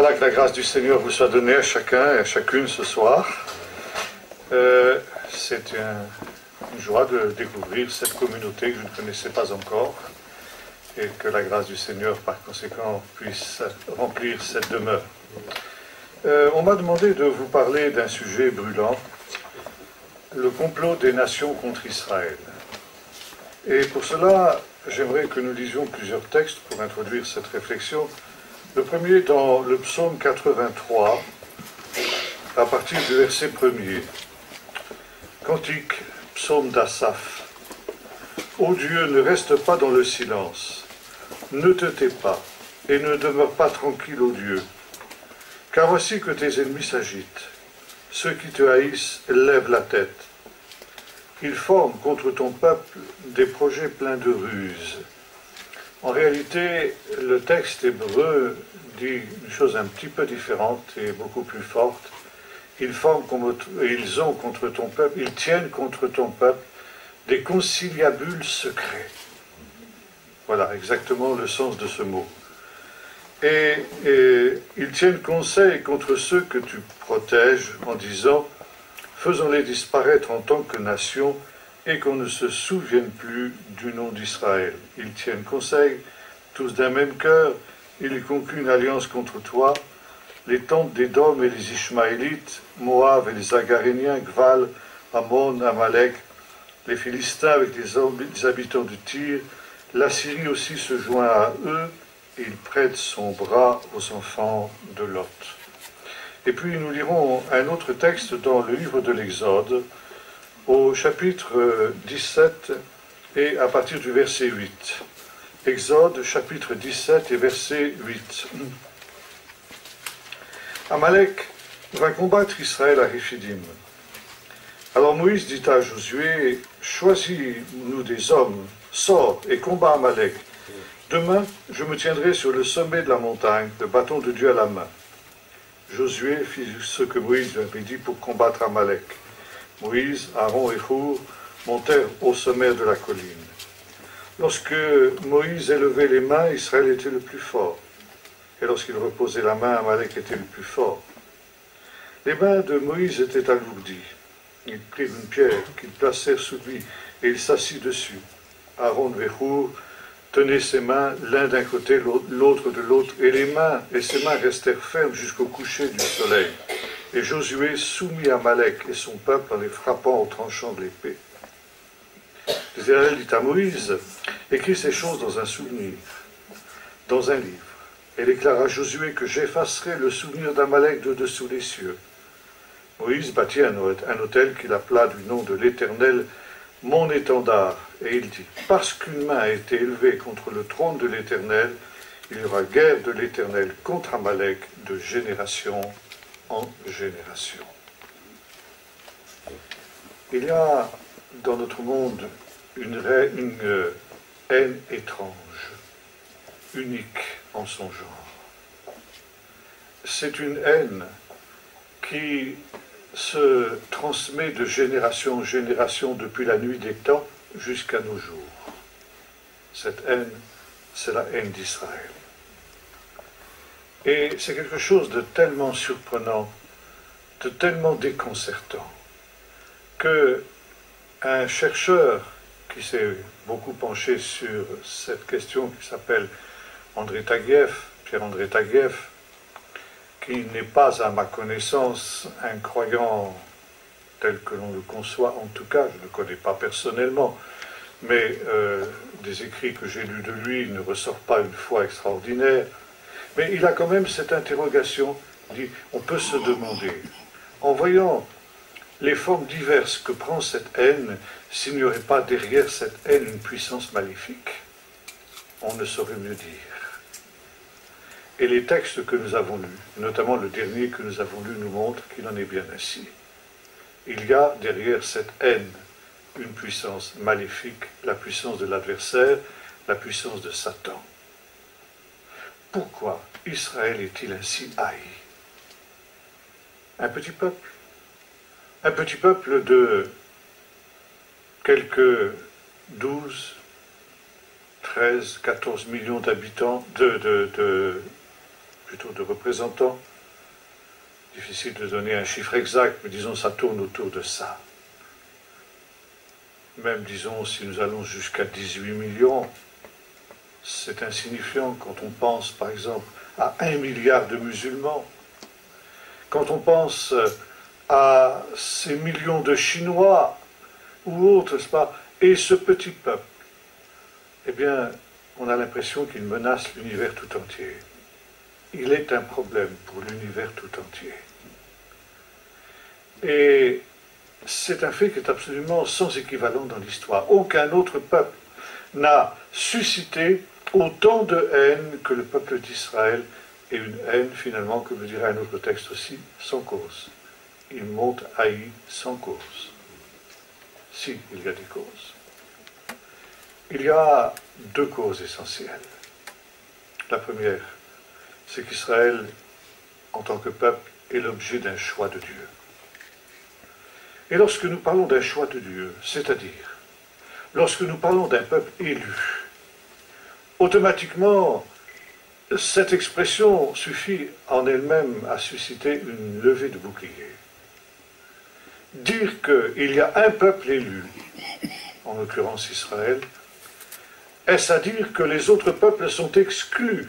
Voilà, que la grâce du Seigneur vous soit donnée à chacun et à chacune ce soir. C'est une joie de découvrir cette communauté que je ne connaissais pas encore et que la grâce du Seigneur, par conséquent, puisse remplir cette demeure. On m'a demandé de vous parler d'un sujet brûlant, le complot des nations contre Israël. Et pour cela, j'aimerais que nous lisions plusieurs textes pour introduire cette réflexion. Le premier dans le psaume 83, à partir du verset 1er. Cantique, psaume d'Asaph. Ô Dieu, ne reste pas dans le silence, ne te tais pas, et ne demeure pas tranquille, ô Dieu. Car voici que tes ennemis s'agitent, ceux qui te haïssent lèvent la tête. Ils forment contre ton peuple des projets pleins de ruses. En réalité, le texte hébreu dit une chose un petit peu différente et beaucoup plus forte. Ils ont contre ton peuple, ils tiennent contre ton peuple des conciliabules secrets. Voilà exactement le sens de ce mot. Et ils tiennent conseil contre ceux que tu protèges en disant « Faisons-les disparaître en tant que nation et qu'on ne se souvienne plus du nom d'Israël. » Ils tiennent conseil, tous d'un même cœur, ils concluent une alliance contre toi, les tentes d'Édom et les Ishmaélites, Moab et les Agaréniens, Gval, Ammon, Amalek, les Philistins avec les habitants de Tyr, l'Assyrie aussi se joint à eux, et il prête son bras aux enfants de Lot. Et puis nous lirons un autre texte dans le livre de l'Exode, au chapitre 17 et à partir du verset 8. Exode, chapitre 17 et verset 8. Amalek va combattre Israël à Réphidim. Alors Moïse dit à Josué, « Choisis-nous des hommes, sors et combat Amalek. Demain, je me tiendrai sur le sommet de la montagne, le bâton de Dieu à la main. » Josué fit ce que Moïse lui avait dit pour combattre Amalek. Moïse, Aaron et Hour montèrent au sommet de la colline. Lorsque Moïse élevait les mains, Israël était le plus fort. Et lorsqu'il reposait la main, Amalek était le plus fort. Les mains de Moïse étaient alourdies. Ils prirent une pierre qu'ils placèrent sous lui et il s'assit dessus. Aaron et Hour tenaient ses mains l'un d'un côté, l'autre de l'autre, et ses mains restèrent fermes jusqu'au coucher du soleil. Et Josué soumit Amalek et son peuple en les frappant au tranchant de l'épée. L'Éternel dit à Moïse, écris ces choses dans un souvenir, dans un livre, et déclara à Josué que j'effacerai le souvenir d'Amalek de dessous les cieux. Moïse bâtit un autel qu'il appela du nom de l'Éternel, mon étendard, et il dit, parce qu'une main a été élevée contre le trône de l'Éternel, il y aura guerre de l'Éternel contre Amalek de génération en génération. Il y a dans notre monde une haine étrange, unique en son genre. C'est une haine qui se transmet de génération en génération depuis la nuit des temps jusqu'à nos jours. Cette haine, c'est la haine d'Israël. Et c'est quelque chose de tellement surprenant, de tellement déconcertant, que un chercheur qui s'est beaucoup penché sur cette question, qui s'appelle André Taguieff, Pierre-André Taguieff, qui n'est pas, à ma connaissance, un croyant tel que l'on le conçoit, en tout cas, je ne le connais pas personnellement, mais des écrits que j'ai lus de lui ne ressortent pas une foi extraordinaire, mais il a quand même cette interrogation, il dit, on peut se demander, en voyant les formes diverses que prend cette haine, s'il n'y aurait pas derrière cette haine une puissance maléfique, on ne saurait mieux dire. Et les textes que nous avons lus, notamment le dernier que nous avons lu, nous montrent qu'il en est bien ainsi. Il y a derrière cette haine une puissance maléfique, la puissance de l'adversaire, la puissance de Satan. Pourquoi Israël est-il ainsi haï? Un petit peuple de quelques 12, 13, 14 millions d'habitants, plutôt de représentants. Difficile de donner un chiffre exact, mais disons ça tourne autour de ça. Même, disons, si nous allons jusqu'à 18 millions, c'est insignifiant quand on pense, par exemple, à 1 milliard de musulmans. Quand on pense à ces millions de Chinois ou autres, n'est-ce pas, et ce petit peuple, eh bien, on a l'impression qu'il menace l'univers tout entier. Il est un problème pour l'univers tout entier. Et c'est un fait qui est absolument sans équivalent dans l'histoire. Aucun autre peuple n'a suscité autant de haine que le peuple d'Israël, et une haine, finalement, comme le dirait un autre texte aussi, sans cause. Ils m'ont haï sans cause. Si, il y a des causes. Il y a deux causes essentielles. La première, c'est qu'Israël, en tant que peuple, est l'objet d'un choix de Dieu. Et lorsque nous parlons d'un choix de Dieu, c'est-à-dire, lorsque nous parlons d'un peuple élu, automatiquement, cette expression suffit en elle-même à susciter une levée de bouclier. Dire qu'il y a un peuple élu, en l'occurrence Israël, est-ce à dire que les autres peuples sont exclus?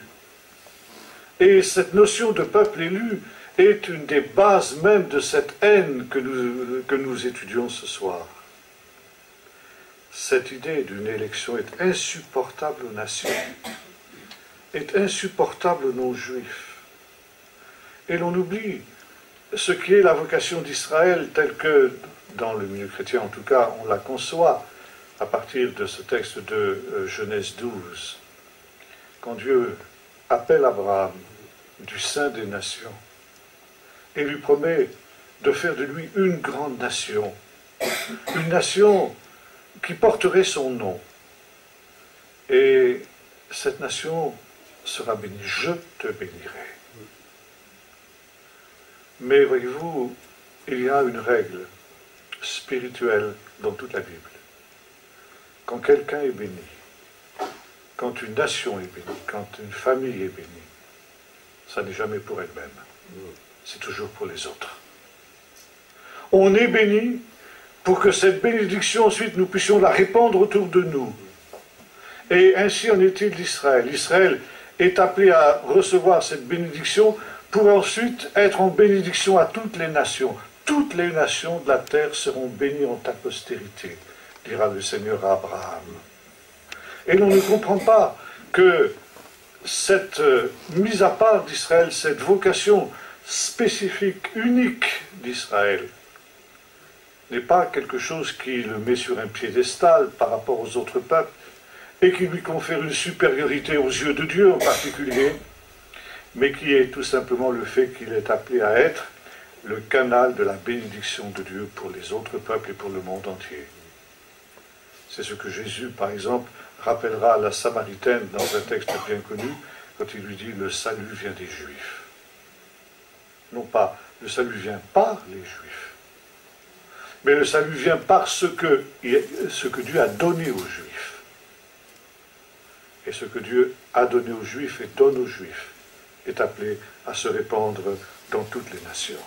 Et cette notion de peuple élu est une des bases même de cette haine que nous étudions ce soir. Cette idée d'une élection est insupportable aux nations, est insupportable aux non-juifs. Et l'on oublie ce qui est la vocation d'Israël telle que, dans le milieu chrétien en tout cas, on la conçoit à partir de ce texte de Genèse 12, quand Dieu appelle Abraham du sein des nations et lui promet de faire de lui une grande nation, une nation qui porterait son nom. Et cette nation sera bénie. Je te bénirai. Mais voyez-vous, il y a une règle spirituelle dans toute la Bible. Quand quelqu'un est béni, quand une nation est bénie, quand une famille est bénie, ça n'est jamais pour elle-même. C'est toujours pour les autres. On est béni pour que cette bénédiction, ensuite, nous puissions la répandre autour de nous. Et ainsi en est-il d'Israël. L'Israël est appelé à recevoir cette bénédiction pour ensuite être en bénédiction à toutes les nations. Toutes les nations de la terre seront bénies en ta postérité, dira le Seigneur à Abraham. Et l'on ne comprend pas que cette mise à part d'Israël, cette vocation spécifique, unique d'Israël, n'est pas quelque chose qui le met sur un piédestal par rapport aux autres peuples et qui lui confère une supériorité aux yeux de Dieu en particulier, mais qui est tout simplement le fait qu'il est appelé à être le canal de la bénédiction de Dieu pour les autres peuples et pour le monde entier. C'est ce que Jésus, par exemple, rappellera à la Samaritaine dans un texte bien connu, quand il lui dit « le salut vient des Juifs ». Non pas « le salut vient par les Juifs », mais le salut vient par ce que Dieu a donné aux Juifs. Et ce que Dieu a donné aux Juifs et donne aux Juifs est appelé à se répandre dans toutes les nations.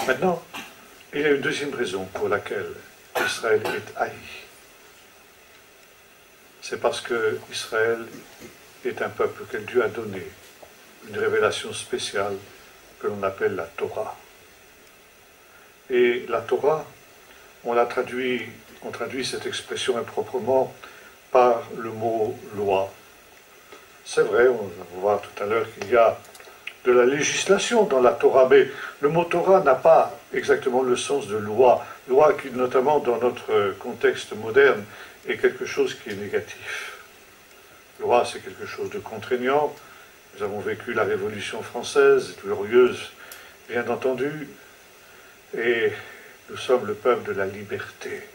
Maintenant, il y a une deuxième raison pour laquelle Israël est haï. C'est parce que Israël est un peuple que Dieu a donné une révélation spéciale que l'on appelle la Torah. Et la Torah, on traduit cette expression improprement par le mot loi. C'est vrai, on va voir tout à l'heure qu'il y a de la législation dans la Torah, mais le mot Torah n'a pas exactement le sens de loi. Loi qui, notamment dans notre contexte moderne, est quelque chose qui est négatif. Loi, c'est quelque chose de contraignant. Nous avons vécu la Révolution française, glorieuse, bien entendu, et nous sommes le peuple de la liberté.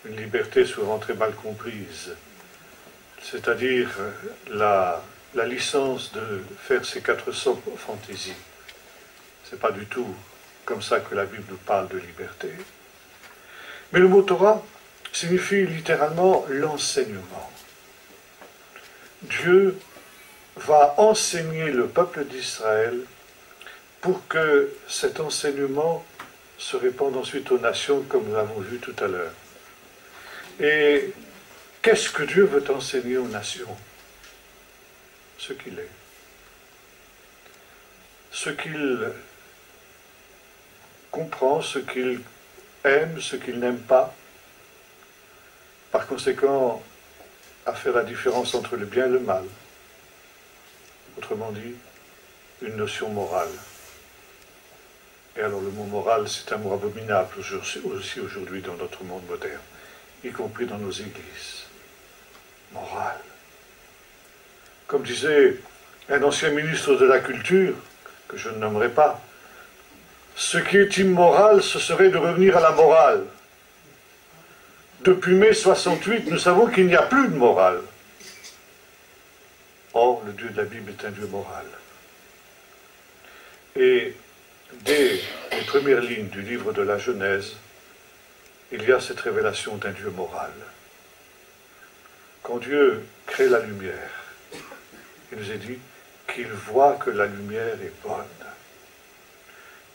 Une liberté souvent très mal comprise, c'est-à-dire la licence de faire ses 400 fantaisies. Ce n'est pas du tout comme ça que la Bible nous parle de liberté. Mais le mot Torah signifie littéralement l'enseignement. Dieu va enseigner le peuple d'Israël pour que cet enseignement se répande ensuite aux nations, comme nous l'avons vu tout à l'heure. Et qu'est-ce que Dieu veut enseigner aux nations? Ce qu'il est. Ce qu'il comprend, ce qu'il aime, ce qu'il n'aime pas. Par conséquent, à faire la différence entre le bien et le mal. Autrement dit, une notion morale. Et alors le mot moral, c'est un mot abominable aussi aujourd'hui dans notre monde moderne, y compris dans nos églises. Morale. Comme disait un ancien ministre de la Culture, que je ne nommerai pas, ce qui est immoral, ce serait de revenir à la morale. Depuis mai 68, nous savons qu'il n'y a plus de morale. Or, le Dieu de la Bible est un Dieu moral. Et dès les premières lignes du livre de la Genèse, il y a cette révélation d'un Dieu moral. Quand Dieu crée la lumière, il nous est dit qu'il voit que la lumière est bonne.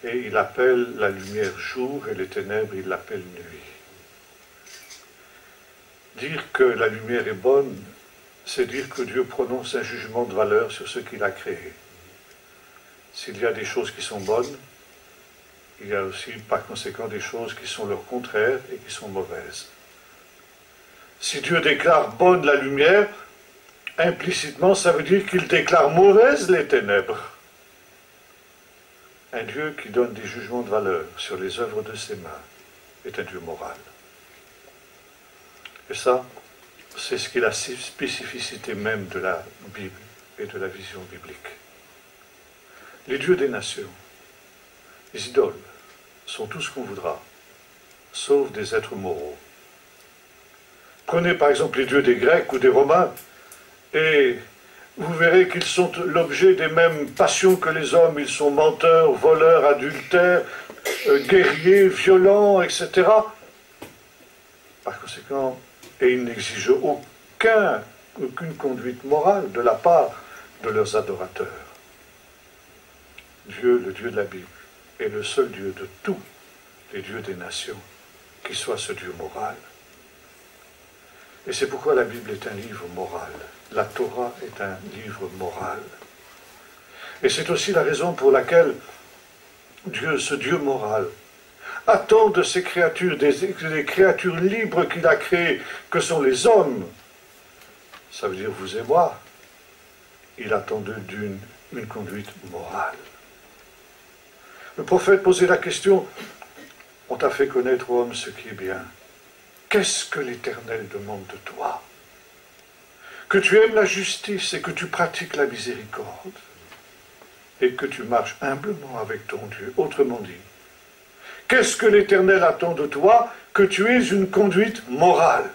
Et il appelle la lumière jour et les ténèbres, il l'appelle nuit. Dire que la lumière est bonne, c'est dire que Dieu prononce un jugement de valeur sur ce qu'il a créé. S'il y a des choses qui sont bonnes, il y a aussi par conséquent des choses qui sont leur contraire et qui sont mauvaises. Si Dieu déclare bonne la lumière, implicitement ça veut dire qu'il déclare mauvaise les ténèbres. Un Dieu qui donne des jugements de valeur sur les œuvres de ses mains est un Dieu moral. Et ça, c'est ce qui est la spécificité même de la Bible et de la vision biblique. Les dieux des nations, les idoles, sont tout ce qu'on voudra, sauf des êtres moraux. Prenez par exemple les dieux des Grecs ou des Romains, et vous verrez qu'ils sont l'objet des mêmes passions que les hommes. Ils sont menteurs, voleurs, adultères, guerriers, violents, etc. Par conséquent, et ils n'exigent aucune conduite morale de la part de leurs adorateurs. Dieu, le Dieu de la Bible, est le seul Dieu de tous les dieux des nations, qui soit ce Dieu moral. Et c'est pourquoi la Bible est un livre moral. La Torah est un livre moral. Et c'est aussi la raison pour laquelle Dieu, ce Dieu moral, attend de ses créatures, des créatures libres qu'il a créées, que sont les hommes, ça veut dire vous et moi, il attend d'eux une conduite morale. Le prophète posait la question, on t'a fait connaître, ô homme, ce qui est bien. Qu'est-ce que l'Éternel demande de toi? Que tu aimes la justice et que tu pratiques la miséricorde et que tu marches humblement avec ton Dieu. Autrement dit, qu'est-ce que l'Éternel attend de toi? Que tu aies une conduite morale.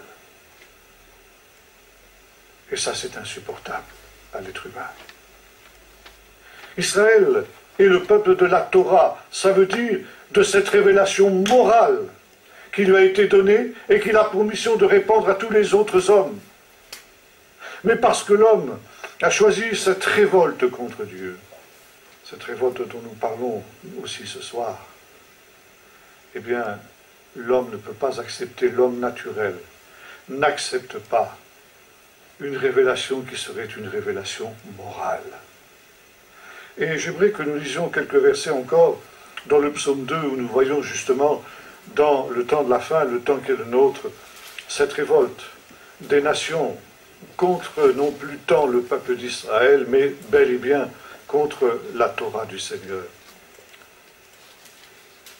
Et ça, c'est insupportable à l'être humain. Israël est le peuple de la Torah. Ça veut dire de cette révélation morale qui lui a été donnée et qu'il a pour mission de répandre à tous les autres hommes. Mais parce que l'homme a choisi cette révolte contre Dieu, cette révolte dont nous parlons aussi ce soir, eh bien, l'homme ne peut pas accepter, l'homme naturel n'accepte pas une révélation qui serait une révélation morale. Et j'aimerais que nous lisions quelques versets encore dans le psaume 2, où nous voyons justement, dans le temps de la fin, le temps qui est le nôtre, cette révolte des nations contre non plus tant le peuple d'Israël, mais bel et bien contre la Torah du Seigneur.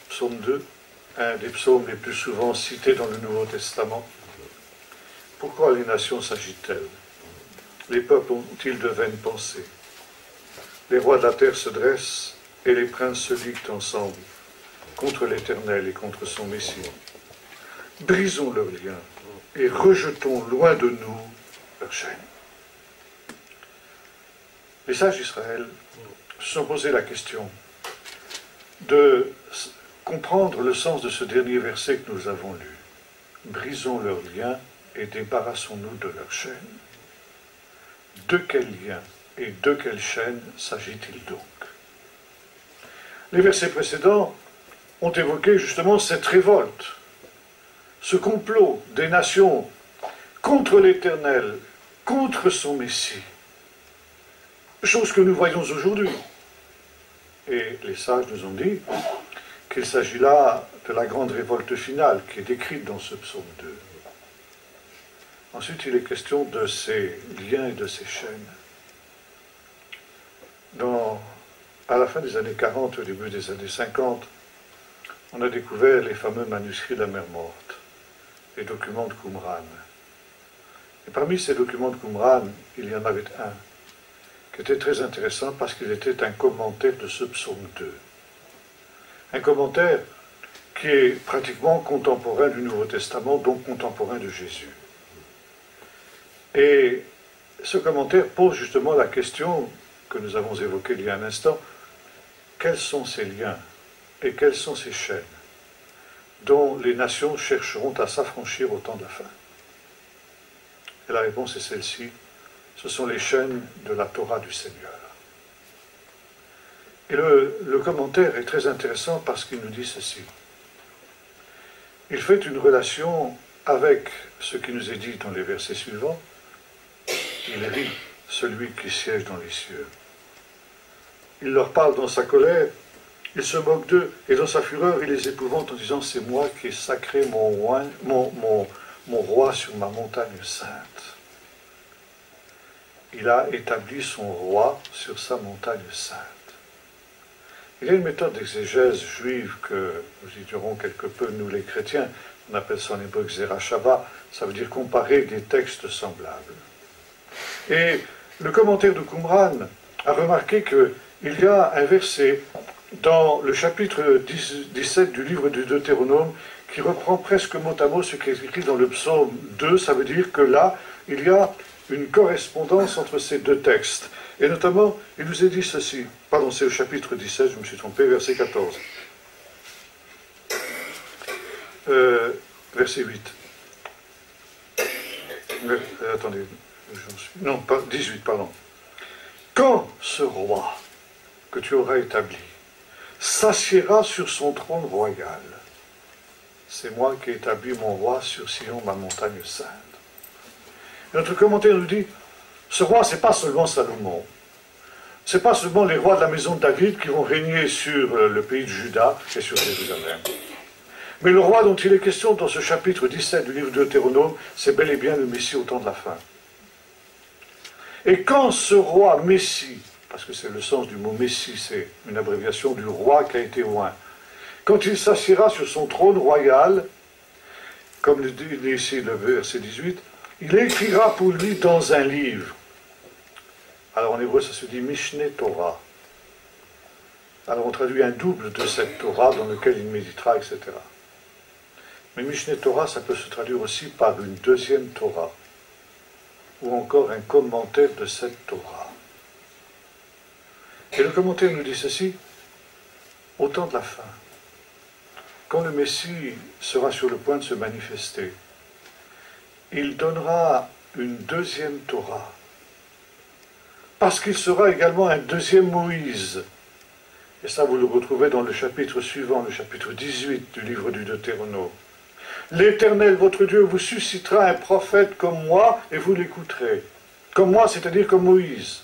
Psaume 2, un des psaumes les plus souvent cités dans le Nouveau Testament. Pourquoi les nations s'agitent-elles? Les peuples ont-ils de vaines pensées? Les rois de la terre se dressent et les princes se liguent ensemble contre l'Éternel et contre son Messie. Brisons leurs liens et rejetons loin de nous leurs chaînes. Les sages d'Israël se sont posé la question de comprendre le sens de ce dernier verset que nous avons lu. Brisons leurs liens et débarrassons-nous de leurs chaînes. De quel lien Et de quelle chaîne s'agit-il donc? Les versets précédents ont évoqué justement cette révolte, ce complot des nations contre l'Éternel, contre son Messie. Chose que nous voyons aujourd'hui. Et les sages nous ont dit qu'il s'agit là de la grande révolte finale qui est décrite dans ce psaume 2. Ensuite, il est question de ces liens et de ces chaînes. À la fin des années 40, au début des années 50, on a découvert les fameux manuscrits de la mer Morte, les documents de Qumran. Et parmi ces documents de Qumran, il y en avait un qui était très intéressant parce qu'il était un commentaire de ce psaume 2. Un commentaire qui est pratiquement contemporain du Nouveau Testament, donc contemporain de Jésus. Et ce commentaire pose justement la question que nous avons évoquée il y a un instant: quels sont ces liens et quelles sont ces chaînes dont les nations chercheront à s'affranchir au temps de la fin? Et la réponse est celle-ci: ce sont les chaînes de la Torah du Seigneur. Et le commentaire est très intéressant parce qu'il nous dit ceci. Il fait une relation avec ce qui nous est dit dans les versets suivants. Il rit, celui qui siège dans les cieux. Il leur parle dans sa colère, il se moque d'eux, et dans sa fureur, il les épouvante en disant: c'est moi qui ai sacré mon roi sur ma montagne sainte. Il a établi son roi sur sa montagne sainte. Il y a une méthode d'exégèse juive que nous étudierons quelque peu, nous les chrétiens, on appelle ça en hébreu Xerashava, ça veut dire comparer des textes semblables. Et le commentaire de Qumran a remarqué qu'il y a un verset dans le chapitre 17 du livre du Deutéronome qui reprend presque mot à mot ce qui est écrit dans le psaume 2, ça veut dire que là, il y a une correspondance entre ces deux textes. Et notamment, il nous est dit ceci, pardon, c'est au chapitre 17, je me suis trompé, verset 14. Verset 8. Attendez, non, 18, pardon. Quand ce roi que tu auras établi s'assiera sur son trône royal, c'est moi qui ai établi mon roi sur Sion, ma montagne sainte. Notre commentaire nous dit, ce roi, ce n'est pas seulement Salomon, ce n'est pas seulement les rois de la maison de David qui vont régner sur le pays de Juda et sur Jérusalem. Mais le roi dont il est question dans ce chapitre 17 du livre de Deutéronome, c'est bel et bien le Messie au temps de la fin. Et quand ce roi Messie, parce que c'est le sens du mot Messie, c'est une abréviation du roi qui a été oint, quand il s'assiera sur son trône royal, comme le dit ici le verset 18, il écrira pour lui dans un livre. Alors en hébreu ça se dit Mishneh Torah. Alors on traduit un double de cette Torah dans lequel il méditera, etc. Mais Mishneh Torah, ça peut se traduire aussi par une deuxième Torah, ou encore un commentaire de cette Torah. Et le commentaire nous dit ceci: au temps de la fin, quand le Messie sera sur le point de se manifester, il donnera une deuxième Torah, parce qu'il sera également un deuxième Moïse. Et ça, vous le retrouvez dans le chapitre suivant, le chapitre 18 du livre du Deutéronome. L'Éternel, votre Dieu, vous suscitera un prophète comme moi, et vous l'écouterez. Comme moi, c'est-à-dire comme Moïse.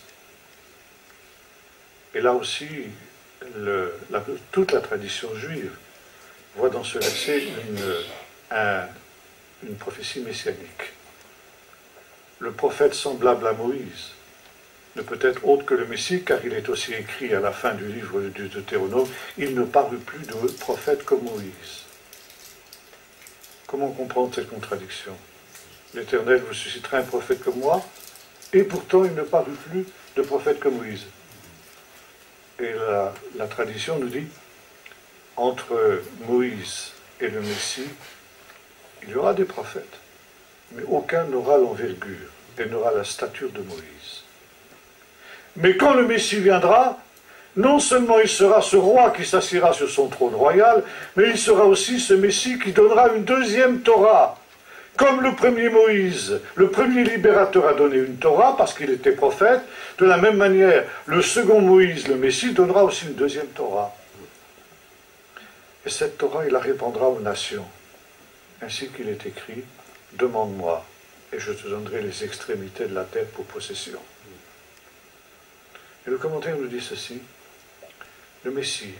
Et là aussi, toute la tradition juive voit dans ce verset une prophétie messianique. Le prophète semblable à Moïse ne peut être autre que le Messie, car il est aussi écrit à la fin du livre du Deutéronome, il ne parut plus de prophète comme Moïse. Comment comprendre cette contradiction? L'Éternel vous suscitera un prophète comme moi, et pourtant il ne parut plus de prophète comme Moïse. Et la tradition nous dit, entre Moïse et le Messie, il y aura des prophètes, mais aucun n'aura l'envergure et n'aura la stature de Moïse. Mais quand le Messie viendra, non seulement il sera ce roi qui s'assiera sur son trône royal, mais il sera aussi ce Messie qui donnera une deuxième Torah, Comme le premier Moïse, le premier libérateur a donné une Torah parce qu'il était prophète, de la même manière, le second Moïse, le Messie, donnera aussi une deuxième Torah. Et cette Torah, il la répandra aux nations. Ainsi qu'il est écrit, « Demande-moi, et je te donnerai les extrémités de la terre pour possession. » Et le commentaire nous dit ceci, le Messie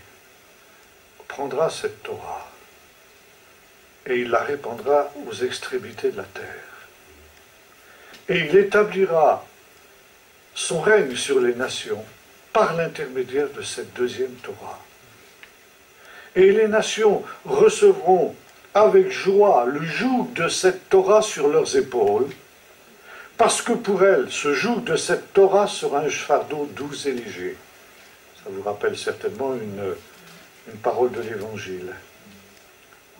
prendra cette Torah, et il la répandra aux extrémités de la terre. Et il établira son règne sur les nations par l'intermédiaire de cette deuxième Torah. Et les nations recevront avec joie le joug de cette Torah sur leurs épaules, parce que pour elles, ce joug de cette Torah sera un fardeau doux et léger. Ça vous rappelle certainement une parole de l'Évangile,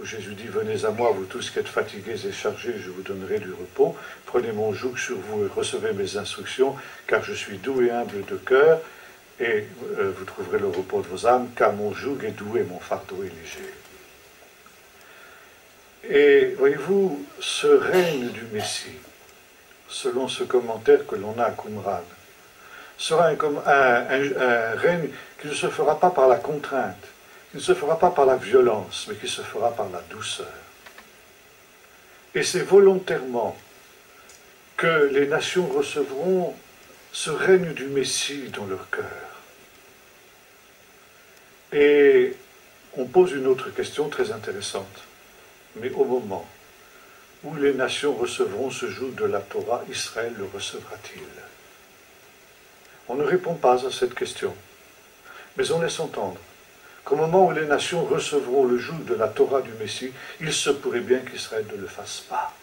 où Jésus dit, « Venez à moi, vous tous qui êtes fatigués et chargés, je vous donnerai du repos. Prenez mon joug sur vous et recevez mes instructions, car je suis doux et humble de cœur, et vous trouverez le repos de vos âmes, car mon joug est doux et mon fardeau est léger. » Et voyez-vous, ce règne du Messie, selon ce commentaire que l'on a à Qumran, sera un règne qui ne se fera pas par la contrainte, qui ne se fera pas par la violence, mais qui se fera par la douceur. Et c'est volontairement que les nations recevront ce règne du Messie dans leur cœur. Et on pose une autre question très intéressante. Mais au moment où les nations recevront ce joug de la Torah, Israël le recevra-t-il? On ne répond pas à cette question, mais on laisse entendre qu'au moment où les nations recevront le joug de la Torah du Messie, il se pourrait bien qu'Israël ne le fasse pas.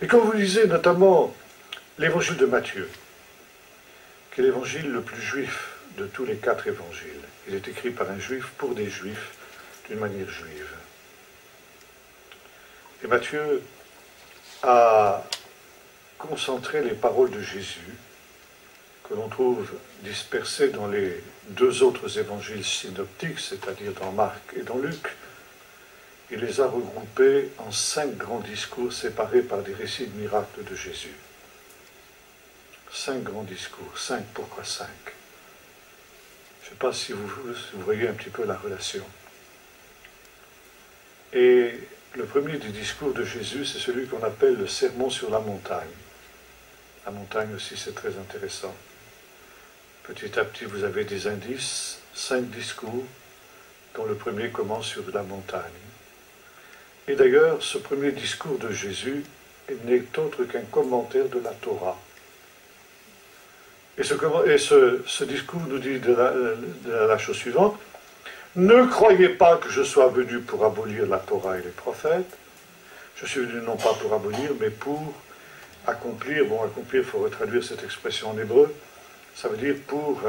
Et quand vous lisez notamment l'évangile de Matthieu, qui est l'évangile le plus juif de tous les 4 évangiles, il est écrit par un juif pour des juifs, d'une manière juive. Et Matthieu a concentré les paroles de Jésus, que l'on trouve dispersées dans les 2 autres évangiles synoptiques, c'est-à-dire dans Marc et dans Luc. Il les a regroupés en 5 grands discours séparés par des récits de miracles de Jésus. 5 grands discours. 5, pourquoi 5? Je ne sais pas si vous voyez un petit peu la relation. Et le premier des discours de Jésus, c'est celui qu'on appelle le sermon sur la montagne. La montagne aussi, c'est très intéressant. Petit à petit, vous avez des indices, 5 discours, dont le premier commence sur la montagne. Et d'ailleurs, ce premier discours de Jésus n'est autre qu'un commentaire de la Torah. Et ce discours nous dit de la chose suivante, « Ne croyez pas que je sois venu pour abolir la Torah et les prophètes. Je suis venu non pas pour abolir, mais pour accomplir. » Bon, accomplir, il faut retraduire cette expression en hébreu. Ça veut dire pour,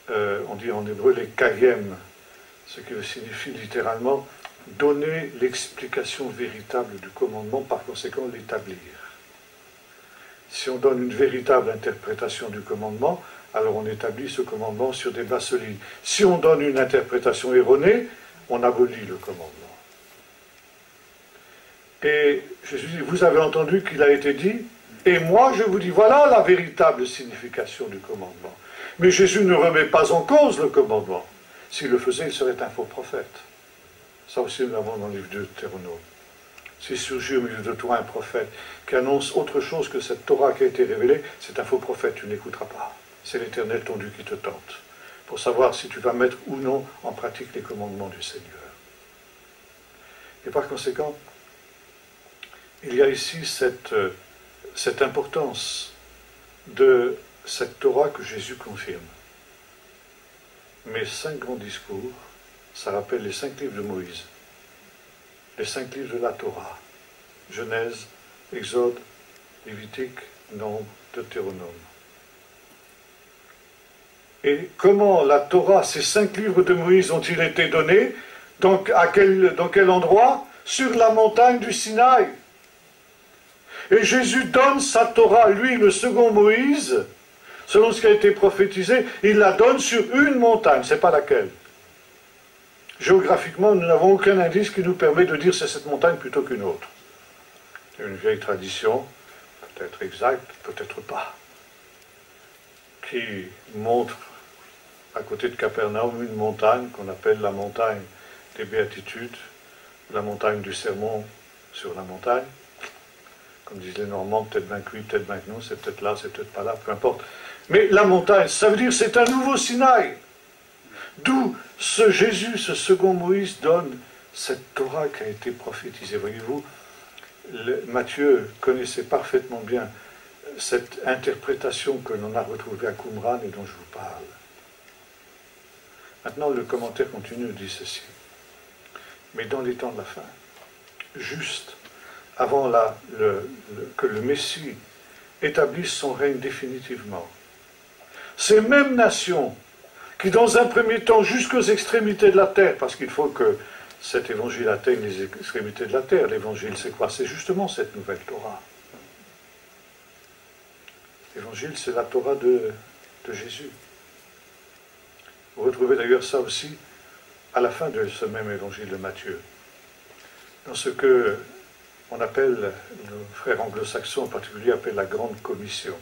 on dit en hébreu, les kayem, ce qui signifie littéralement donner l'explication véritable du commandement, par conséquent l'établir. Si on donne une véritable interprétation du commandement, alors on établit ce commandement sur des bases solides. Si on donne une interprétation erronée, on abolit le commandement. Et Jésus dit, vous avez entendu qu'il a été dit, et moi je vous dis, voilà la véritable signification du commandement. Mais Jésus ne remet pas en cause le commandement. S'il le faisait, il serait un faux prophète. Ça aussi nous l'avons dans le livre de Deutéronome. S'il surgit au milieu de toi un prophète qui annonce autre chose que cette Torah qui a été révélée, c'est un faux prophète, tu n'écouteras pas. C'est l'Éternel ton Dieu qui te tente, pour savoir si tu vas mettre ou non en pratique les commandements du Seigneur. Et par conséquent, il y a ici cette importance de cette Torah que Jésus confirme. Mais 5 grands discours, ça rappelle les 5 livres de Moïse, les 5 livres de la Torah, Genèse, Exode, Lévitique, Nombre, Deutéronome. Et comment la Torah, ces 5 livres de Moïse ont-ils été donnés? Dans quel endroit? Sur la montagne du Sinaï. Et Jésus donne sa Torah, lui, le second Moïse, selon ce qui a été prophétisé, il la donne sur une montagne, c'est pas laquelle. Géographiquement, nous n'avons aucun indice qui nous permet de dire c'est cette montagne plutôt qu'une autre. une vieille tradition, peut-être exacte, peut-être pas, qui montre à côté de Capernaum une montagne qu'on appelle la montagne des Béatitudes, la montagne du sermon sur la montagne. Comme disent les Normands, peut-être bien que oui, peut-être bien que non, c'est peut-être là, c'est peut-être pas là, peu importe. Mais la montagne, ça veut dire c'est un nouveau Sinaï. D'où ce Jésus, ce second Moïse, donne cette Torah qui a été prophétisée. Voyez-vous, Matthieu connaissait parfaitement bien cette interprétation que l'on a retrouvée à Qumran et dont je vous parle. Maintenant, le commentaire continue dit ceci. Mais dans les temps de la fin, juste avant que le Messie établisse son règne définitivement, ces mêmes nations qui, dans un premier temps, jusqu'aux extrémités de la terre, parce qu'il faut que cet évangile atteigne les extrémités de la terre, l'évangile c'est quoi? C'est justement cette nouvelle Torah. L'évangile, c'est la Torah de Jésus. Vous retrouvez d'ailleurs ça aussi à la fin de ce même évangile de Matthieu, dans ce que on appelle, nos frères anglo-saxons en particulier appellent la grande commission.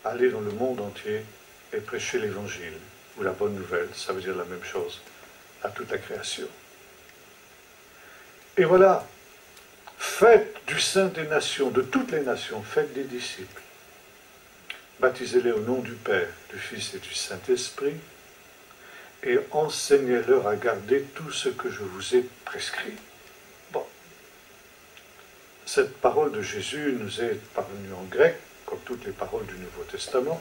Aller dans le monde entier et prêcher l'évangile, ou la bonne nouvelle, ça veut dire la même chose, à toute la création. Et voilà, faites du sein des nations, de toutes les nations, faites des disciples. Baptisez-les au nom du Père, du Fils et du Saint-Esprit, et enseignez-leur à garder tout ce que je vous ai prescrit. Bon. Cette parole de Jésus nous est parvenue en grec, comme toutes les paroles du Nouveau Testament,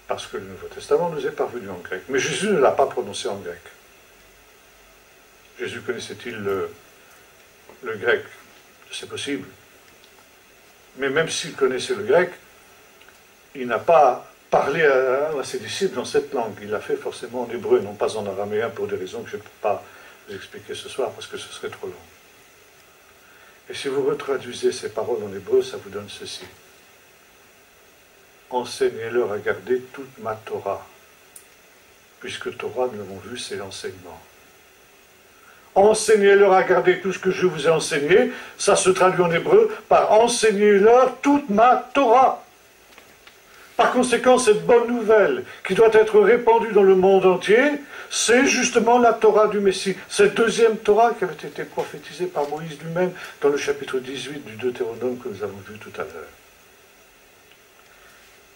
parce que le Nouveau Testament nous est parvenu en grec. Mais Jésus ne l'a pas prononcé en grec. Jésus connaissait-il le grec? C'est possible. Mais même s'il connaissait le grec, il n'a pas parlé à ses disciples dans cette langue. Il l'a fait forcément en hébreu, non pas en araméen, pour des raisons que je ne peux pas vous expliquer ce soir, parce que ce serait trop long. Et si vous retraduisez ces paroles en hébreu, ça vous donne ceci. Enseignez-leur à garder toute ma Torah, puisque Torah, nous l'avons vu, c'est l'enseignement. Enseignez-leur à garder tout ce que je vous ai enseigné, ça se traduit en hébreu par enseignez-leur toute ma Torah. Par conséquent, cette bonne nouvelle qui doit être répandue dans le monde entier, c'est justement la Torah du Messie. Cette deuxième Torah qui avait été prophétisée par Moïse lui-même dans le chapitre 18 du Deutéronome que nous avons vu tout à l'heure.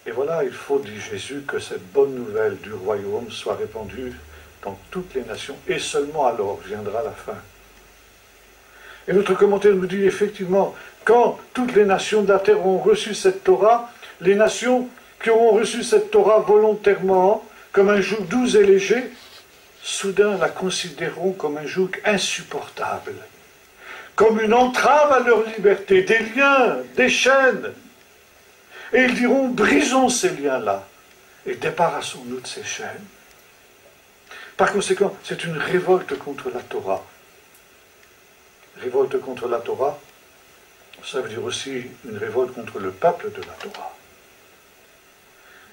Et voilà, il faut, dit Jésus, que cette bonne nouvelle du royaume soit répandue dans toutes les nations, et seulement alors viendra la fin. Et notre commentaire nous dit effectivement, quand toutes les nations de la terre ont reçu cette Torah, les nations qui auront reçu cette Torah volontairement, comme un joug doux et léger, soudain la considéreront comme un joug insupportable, comme une entrave à leur liberté, des liens, des chaînes. Et ils diront, brisons ces liens-là et débarrassons-nous de ces chaînes. Par conséquent, c'est une révolte contre la Torah. Révolte contre la Torah, ça veut dire aussi une révolte contre le peuple de la Torah.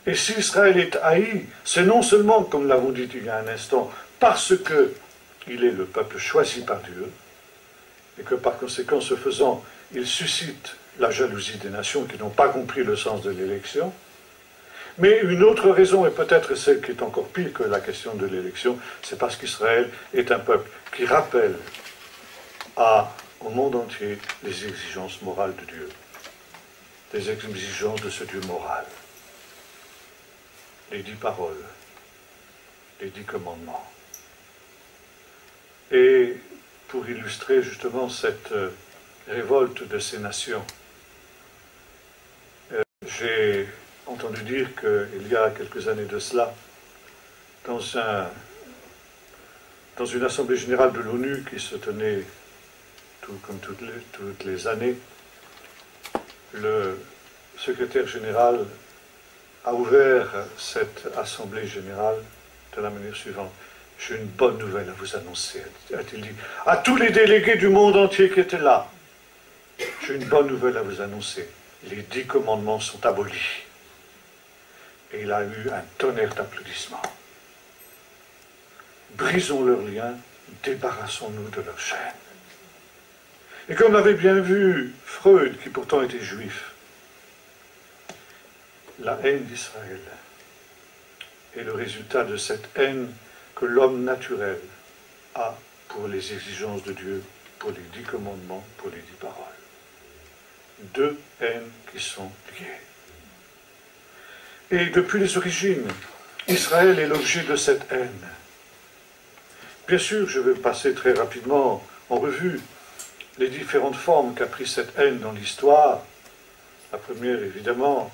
Et si Israël est haï, c'est non seulement, comme nous l'avons dit il y a un instant, parce qu'il est le peuple choisi par Dieu, et que par conséquent, ce faisant, il suscite la jalousie des nations qui n'ont pas compris le sens de l'élection. Mais une autre raison, et peut-être celle qui est encore pire que la question de l'élection, c'est parce qu'Israël est un peuple qui rappelle au monde entier les exigences morales de Dieu, les exigences de ce Dieu moral. Les 10 paroles, les 10 commandements. Et pour illustrer justement cette révolte de ces nations, j'ai entendu dire qu'il y a quelques années de cela, dans une assemblée générale de l'ONU qui se tenait comme toutes les années, le secrétaire général a ouvert cette assemblée générale de la manière suivante. J'ai une bonne nouvelle à vous annoncer, a-t-il dit, à tous les délégués du monde entier qui étaient là. J'ai une bonne nouvelle à vous annoncer. Les 10 commandements sont abolis. Et il a eu un tonnerre d'applaudissements. Brisons leurs liens, débarrassons-nous de leurs chaînes. Et comme l'avait bien vu Freud, qui pourtant était juif, la haine d'Israël est le résultat de cette haine que l'homme naturel a pour les exigences de Dieu, pour les 10 commandements, pour les 10 paroles. 2 haines qui sont liées. Et depuis les origines, Israël est l'objet de cette haine. Bien sûr, je vais passer très rapidement en revue les différentes formes qu'a pris cette haine dans l'histoire. La première, évidemment,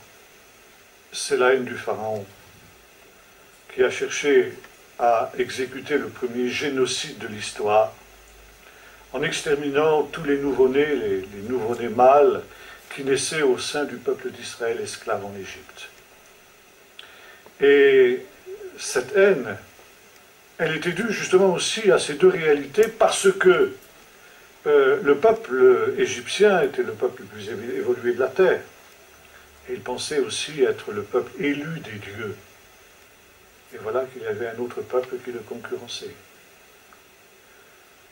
c'est la haine du Pharaon, qui a cherché à exécuter le premier génocide de l'histoire, en exterminant tous les nouveau-nés, les nouveau-nés mâles, qui naissaient au sein du peuple d'Israël esclave en Égypte. Et cette haine, elle était due justement aussi à ces 2 réalités, parce que le peuple égyptien était le peuple le plus évolué de la terre. Et il pensait aussi être le peuple élu des dieux. Et voilà qu'il y avait un autre peuple qui le concurrençait.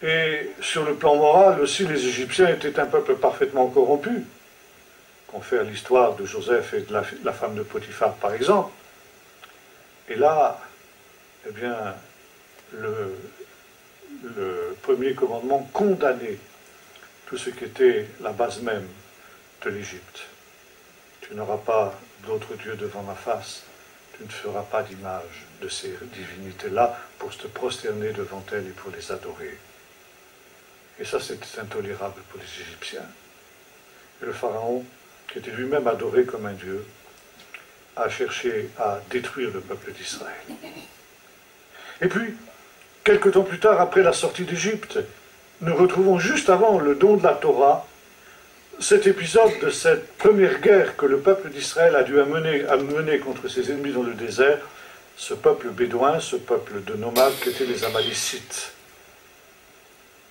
Et sur le plan moral aussi, les Égyptiens étaient un peuple parfaitement corrompu. Confère l'histoire de Joseph et de la femme de Potiphar, par exemple. Et là, eh bien, le premier commandement condamnait tout ce qui était la base même de l'Égypte. Tu n'auras pas d'autre Dieu devant ma face, tu ne feras pas d'image de ces divinités-là pour te prosterner devant elles et pour les adorer. Et ça, c'était intolérable pour les Égyptiens. Et le Pharaon, qui était lui-même adoré comme un dieu, a cherché à détruire le peuple d'Israël. Et puis, quelque temps plus tard, après la sortie d'Égypte, nous retrouvons juste avant le don de la Torah, cet épisode de cette première guerre que le peuple d'Israël a dû mener contre ses ennemis dans le désert, ce peuple bédouin, ce peuple de nomades qui étaient les Amalécites.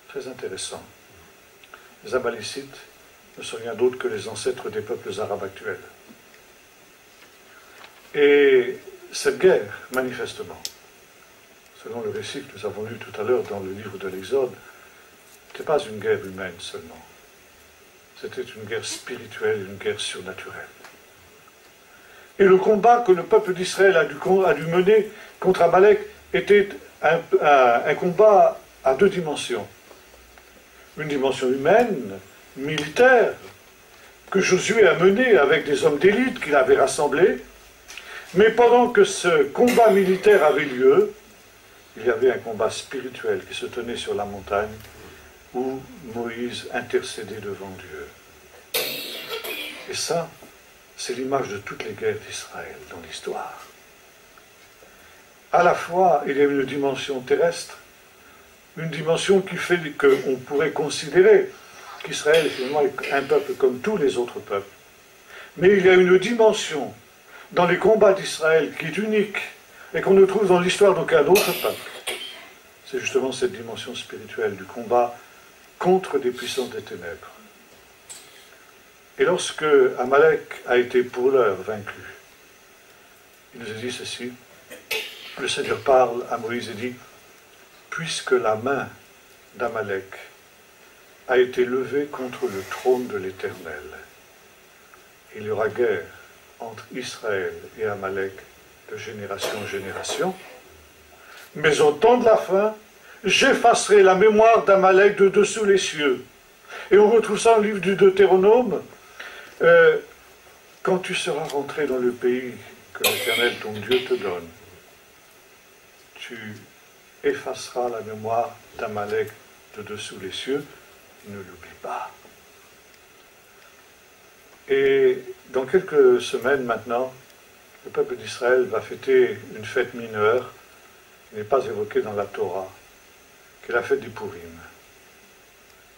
Très intéressant. Les Amalécites ne sont rien d'autre que les ancêtres des peuples arabes actuels. Et cette guerre, manifestement, selon le récit que nous avons lu tout à l'heure dans le livre de l'Exode, n'était pas une guerre humaine seulement. C'était une guerre spirituelle, une guerre surnaturelle. Et le combat que le peuple d'Israël a dû mener contre Amalek était un combat à 2 dimensions. Une dimension humaine, militaire, que Josué a menée avec des hommes d'élite qu'il avait rassemblés. Mais pendant que ce combat militaire avait lieu, il y avait un combat spirituel qui se tenait sur la montagne où Moïse intercédait devant Dieu. Et ça, c'est l'image de toutes les guerres d'Israël dans l'histoire. À la fois, il y a une dimension terrestre, une dimension qui fait qu'on pourrait considérer qu'Israël finalement est un peuple comme tous les autres peuples. Mais il y a une dimension dans les combats d'Israël qui est unique et qu'on ne trouve dans l'histoire d'aucun autre peuple. C'est justement cette dimension spirituelle du combat contre des puissances des ténèbres. Et lorsque Amalek a été pour l'heure vaincu, il nous a dit ceci, le Seigneur parle à Moïse et dit « Puisque la main d'Amalek a été levée contre le trône de l'Éternel, il y aura guerre entre Israël et Amalek de génération en génération, mais au temps de la fin, j'effacerai la mémoire d'Amalek de dessous les cieux. » Et on retrouve ça au livre du Deutéronome. Quand tu seras rentré dans le pays que l'Éternel, ton Dieu, te donne, tu effaceras la mémoire d'Amalek de dessous les cieux, ne l'oublie pas. Et dans quelques semaines maintenant, le peuple d'Israël va fêter une fête mineure qui n'est pas évoquée dans la Torah, qui est la fête du Purim.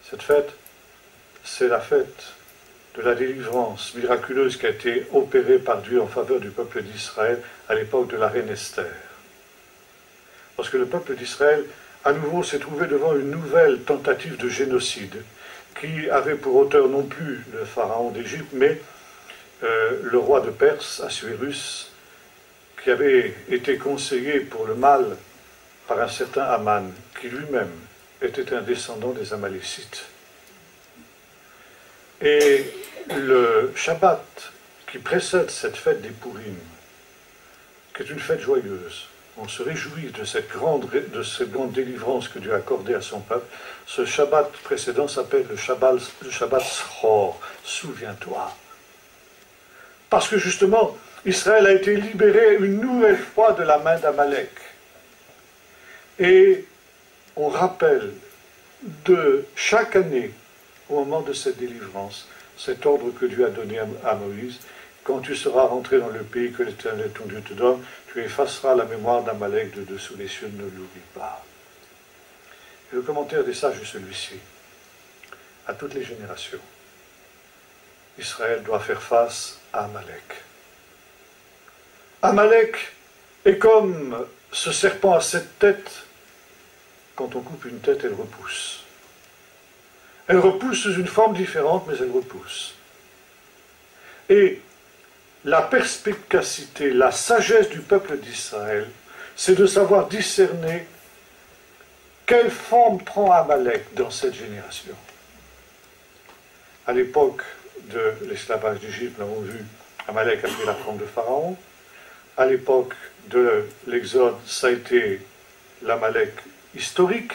Cette fête, c'est la fête de la délivrance miraculeuse qui a été opérée par Dieu en faveur du peuple d'Israël à l'époque de la reine Esther. Parce que le peuple d'Israël, à nouveau, s'est trouvé devant une nouvelle tentative de génocide, qui avait pour auteur non plus le pharaon d'Égypte, mais le roi de Perse, Assuérus, qui avait été conseillé pour le mal par un certain Aman, qui lui-même était un descendant des Amalécites. Et le Shabbat qui précède cette fête des Purim, qui est une fête joyeuse, on se réjouit de cette grande délivrance que Dieu a accordée à son peuple. Ce Shabbat précédent s'appelle le Shabbat Zchor, souviens-toi. Parce que justement, Israël a été libéré une nouvelle fois de la main d'Amalek. Et on rappelle de chaque année, au moment de cette délivrance, cet ordre que Dieu a donné à Moïse: quand tu seras rentré dans le pays que l'Éternel ton Dieu te donne, tu effaceras la mémoire d'Amalek de dessous les cieux, ne l'oublie pas. Et le commentaire des sages est celui-ci: à toutes les générations, Israël doit faire face à Amalek. Amalek est comme ce serpent à 7 têtes. Quand on coupe une tête, elle repousse. Elle repousse sous une forme différente, mais elle repousse. Et la perspicacité, la sagesse du peuple d'Israël, c'est de savoir discerner quelle forme prend Amalek dans cette génération. À l'époque de l'esclavage d'Égypte, nous l'avons vu, Amalek a pris la forme de Pharaon. À l'époque de l'Exode, ça a été l'Amalek historique.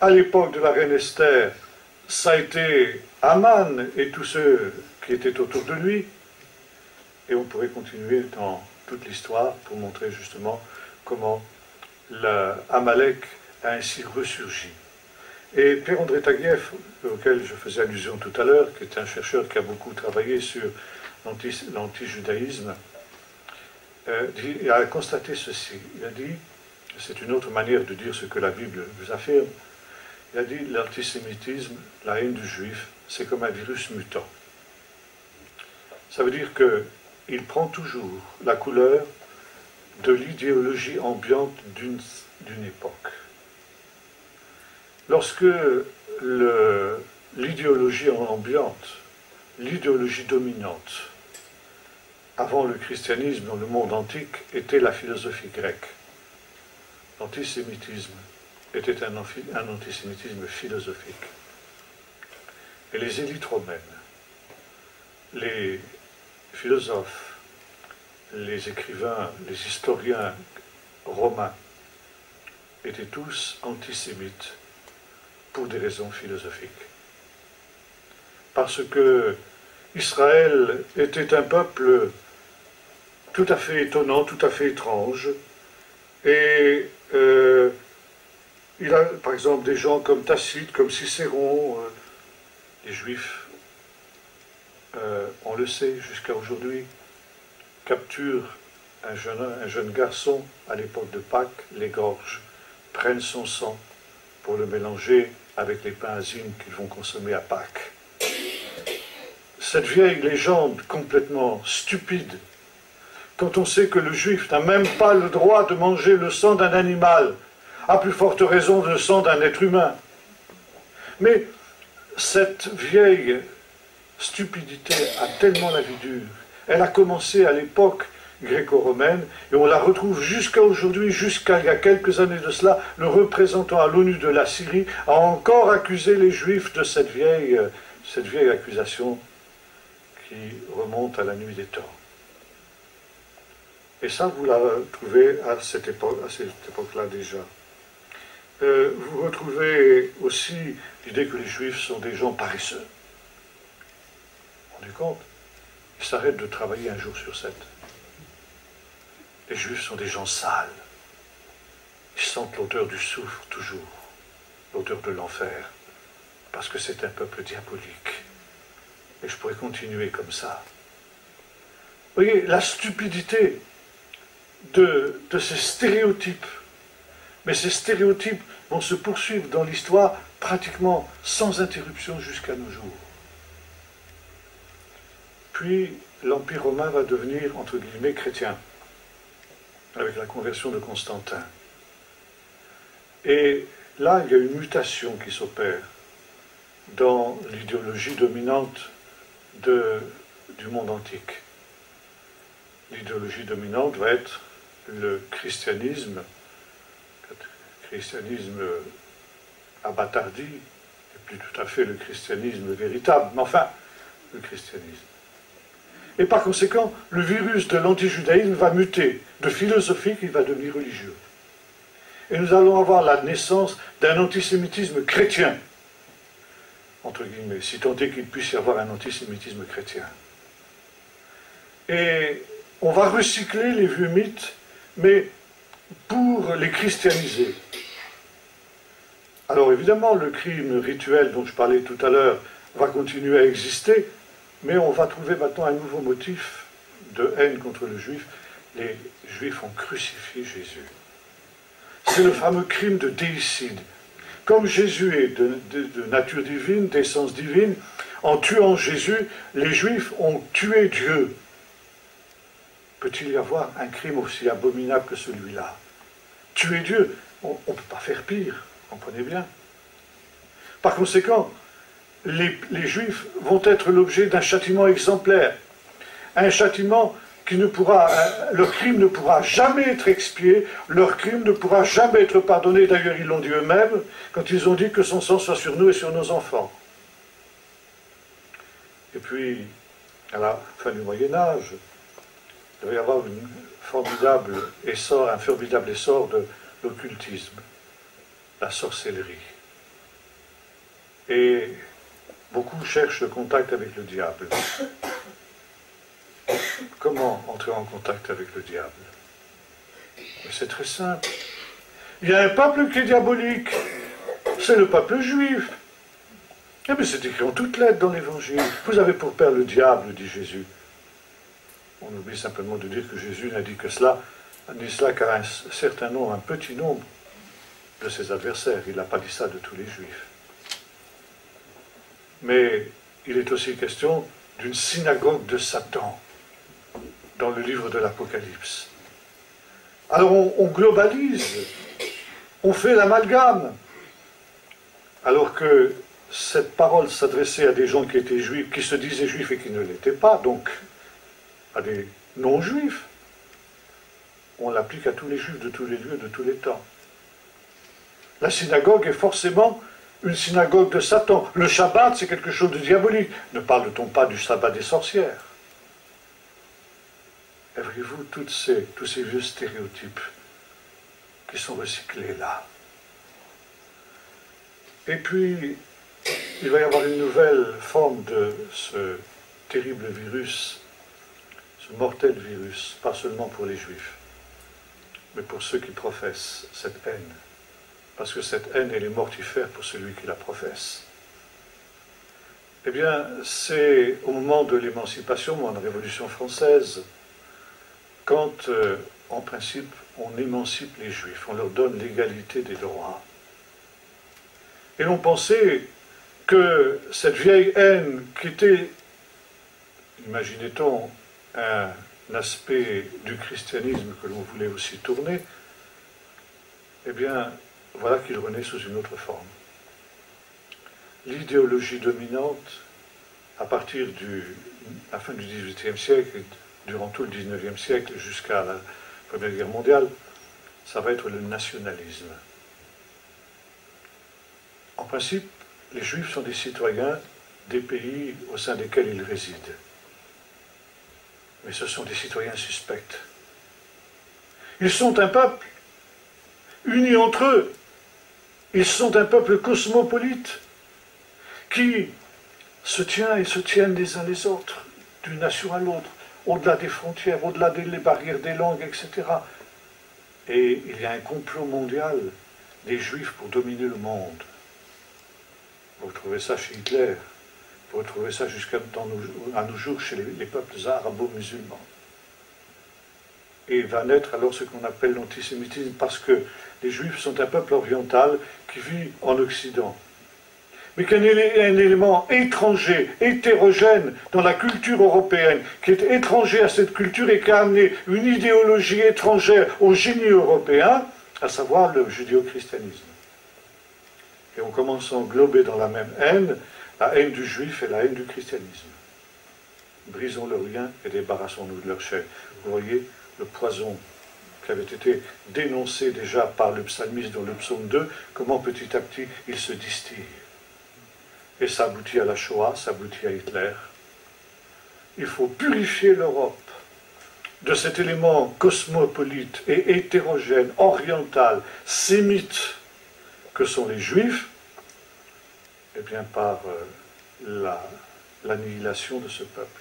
À l'époque de la reine Esther, ça a été Aman et tous ceux qui étaient autour de lui. Et on pourrait continuer dans toute l'histoire pour montrer justement comment Amalek a ainsi ressurgi. Et Pierre-André Taguieff, auquel je faisais allusion tout à l'heure, qui est un chercheur qui a beaucoup travaillé sur l'anti-judaïsme, il a constaté ceci. Il a dit, c'est une autre manière de dire ce que la Bible vous affirme, il a dit: l'antisémitisme, la haine du juif, c'est comme un virus mutant. Ça veut dire qu'il prend toujours la couleur de l'idéologie ambiante d'une époque. Lorsque l'idéologie ambiante, l'idéologie dominante, avant le christianisme dans le monde antique, était la philosophie grecque, l'antisémitisme était un antisémitisme philosophique. Et les élites romaines, les philosophes, les écrivains, les historiens romains étaient tous antisémites pour des raisons philosophiques. Parce que Israël était un peuple tout à fait étonnant, tout à fait étrange, et il a, par exemple, des gens comme Tacite, comme Cicéron, les Juifs, on le sait jusqu'à aujourd'hui, capturent un jeune garçon à l'époque de Pâques, l'égorgent, prennent son sang pour le mélanger avec les pains azimes qu'ils vont consommer à Pâques. Cette vieille légende complètement stupide, quand on sait que le juif n'a même pas le droit de manger le sang d'un animal, à plus forte raison le sang d'un être humain. Mais cette vieille stupidité a tellement la vie dure. Elle a commencé à l'époque gréco-romaine, et on la retrouve jusqu'à aujourd'hui, jusqu'à il y a quelques années de cela, le représentant à l'ONU de la Syrie a encore accusé les Juifs de cette vieille accusation qui remonte à la nuit des temps. Et ça, vous la trouvez à cette époque-là déjà. Vous retrouvez aussi l'idée que les Juifs sont des gens paresseux. Vous vous rendez compte? Ils s'arrêtent de travailler un jour sur 7. Les Juifs sont des gens sales. Ils sentent l'odeur du soufre toujours, l'odeur de l'enfer, parce que c'est un peuple diabolique. Et je pourrais continuer comme ça. Vous voyez, la stupidité de ces stéréotypes. Mais ces stéréotypes vont se poursuivre dans l'histoire pratiquement sans interruption jusqu'à nos jours. Puis l'Empire romain va devenir, entre guillemets, chrétien, avec la conversion de Constantin. Et là, il y a une mutation qui s'opère dans l'idéologie dominante du monde antique. L'idéologie dominante va être le christianisme abattardie, et plus tout à fait le christianisme véritable, mais enfin, le christianisme. Et par conséquent, le virus de l'antijudaïsme va muter. De philosophique, il va devenir religieux. Et nous allons avoir la naissance d'un antisémitisme chrétien, entre guillemets, si tant est qu'il puisse y avoir un antisémitisme chrétien. Et on va recycler les vieux mythes, mais pour les christianiser. Alors évidemment, le crime rituel dont je parlais tout à l'heure va continuer à exister, mais on va trouver maintenant un nouveau motif de haine contre le juif. Les juifs ont crucifié Jésus. C'est le fameux crime de déicide. Comme Jésus est de nature divine, d'essence divine, en tuant Jésus, les juifs ont tué Dieu. Peut-il y avoir un crime aussi abominable que celui-là? Tuer Dieu, on ne peut pas faire pire, comprenez bien. Par conséquent, les Juifs vont être l'objet d'un châtiment exemplaire. Un châtiment qui ne pourra, leur crime ne pourra jamais être expié, leur crime ne pourra jamais être pardonné. D'ailleurs, ils l'ont dit eux-mêmes, quand ils ont dit que son sang soit sur nous et sur nos enfants. Et puis, à la fin du Moyen-Âge, il va y avoir un formidable essor de l'occultisme, la sorcellerie. Et beaucoup cherchent le contact avec le diable. Comment entrer en contact avec le diable? C'est très simple. Il y a un peuple qui est diabolique, c'est le peuple juif. Eh bien, c'est écrit en toutes lettres dans l'Évangile. Vous avez pour père le diable, dit Jésus. On oublie simplement de dire que Jésus n'a dit que cela, ni cela qu'à un certain nombre, un petit nombre de ses adversaires. Il n'a pas dit ça de tous les juifs. Mais il est aussi question d'une synagogue de Satan dans le livre de l'Apocalypse. Alors on globalise, on fait l'amalgame, alors que cette parole s'adressait à des gens qui étaient juifs, qui se disaient juifs et qui ne l'étaient pas, donc à des non-juifs. On l'applique à tous les juifs de tous les lieux, de tous les temps. La synagogue est forcément une synagogue de Satan. Le Shabbat, c'est quelque chose de diabolique. Ne parle-t-on pas du sabbat des sorcières? Et voyez-vous, tous ces vieux stéréotypes qui sont recyclés là. Et puis, il va y avoir une nouvelle forme de ce terrible virus, ce mortel virus, pas seulement pour les Juifs, mais pour ceux qui professent cette haine. Parce que cette haine, elle est mortifère pour celui qui la professe. Eh bien, c'est au moment de l'émancipation, de la Révolution française, quand, en principe, on émancipe les Juifs, on leur donne l'égalité des droits. Et l'on pensait que cette vieille haine, qui était, imaginait-on, un aspect du christianisme que l'on voulait aussi tourner, eh bien, voilà qu'il renaît sous une autre forme. L'idéologie dominante, à partir de la fin du XVIIIe siècle, et durant tout le XIXe siècle, jusqu'à la Première Guerre mondiale, ça va être le nationalisme. En principe, les Juifs sont des citoyens des pays au sein desquels ils résident. Mais ce sont des citoyens suspects. Ils sont un peuple unis entre eux. Ils sont un peuple cosmopolite qui se tient et se tiennent les uns les autres, d'une nation à l'autre, au-delà des frontières, au-delà des barrières des langues, etc. Et il y a un complot mondial des Juifs pour dominer le monde. Vous retrouvez ça chez Hitler, vous retrouvez ça jusqu'à nos jours chez les peuples arabo-musulmans. Et va naître alors ce qu'on appelle l'antisémitisme, parce que les Juifs sont un peuple oriental qui vit en Occident. Mais qu'un élément étranger, hétérogène dans la culture européenne, qui est étranger à cette culture et qui a amené une idéologie étrangère au génie européen, à savoir le judéo-christianisme. Et on commence à englober dans la même haine, la haine du juif et la haine du christianisme. Brisons leur lien et débarrassons-nous de leur chair. Vous voyez le poison qui avait été dénoncé déjà par le psalmiste dans le psaume 2, comment petit à petit il se distille. et ça aboutit à la Shoah, ça aboutit à Hitler. Il faut purifier l'Europe de cet élément cosmopolite et hétérogène, oriental, sémite que sont les Juifs, et bien par l'annihilation de ce peuple.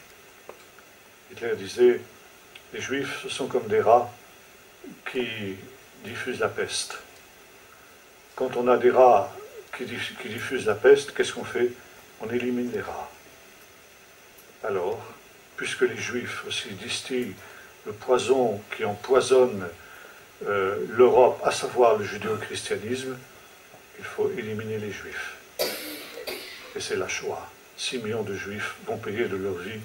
Hitler disait, les Juifs, ce sont comme des rats qui diffusent la peste. Quand on a des rats qui diffusent la peste, qu'est-ce qu'on fait? On élimine les rats. Alors, puisque les Juifs aussi distillent le poison qui empoisonne l'Europe, à savoir le judéo-christianisme, il faut éliminer les Juifs. Et c'est la Shoah. 6 millions de Juifs vont payer de leur vie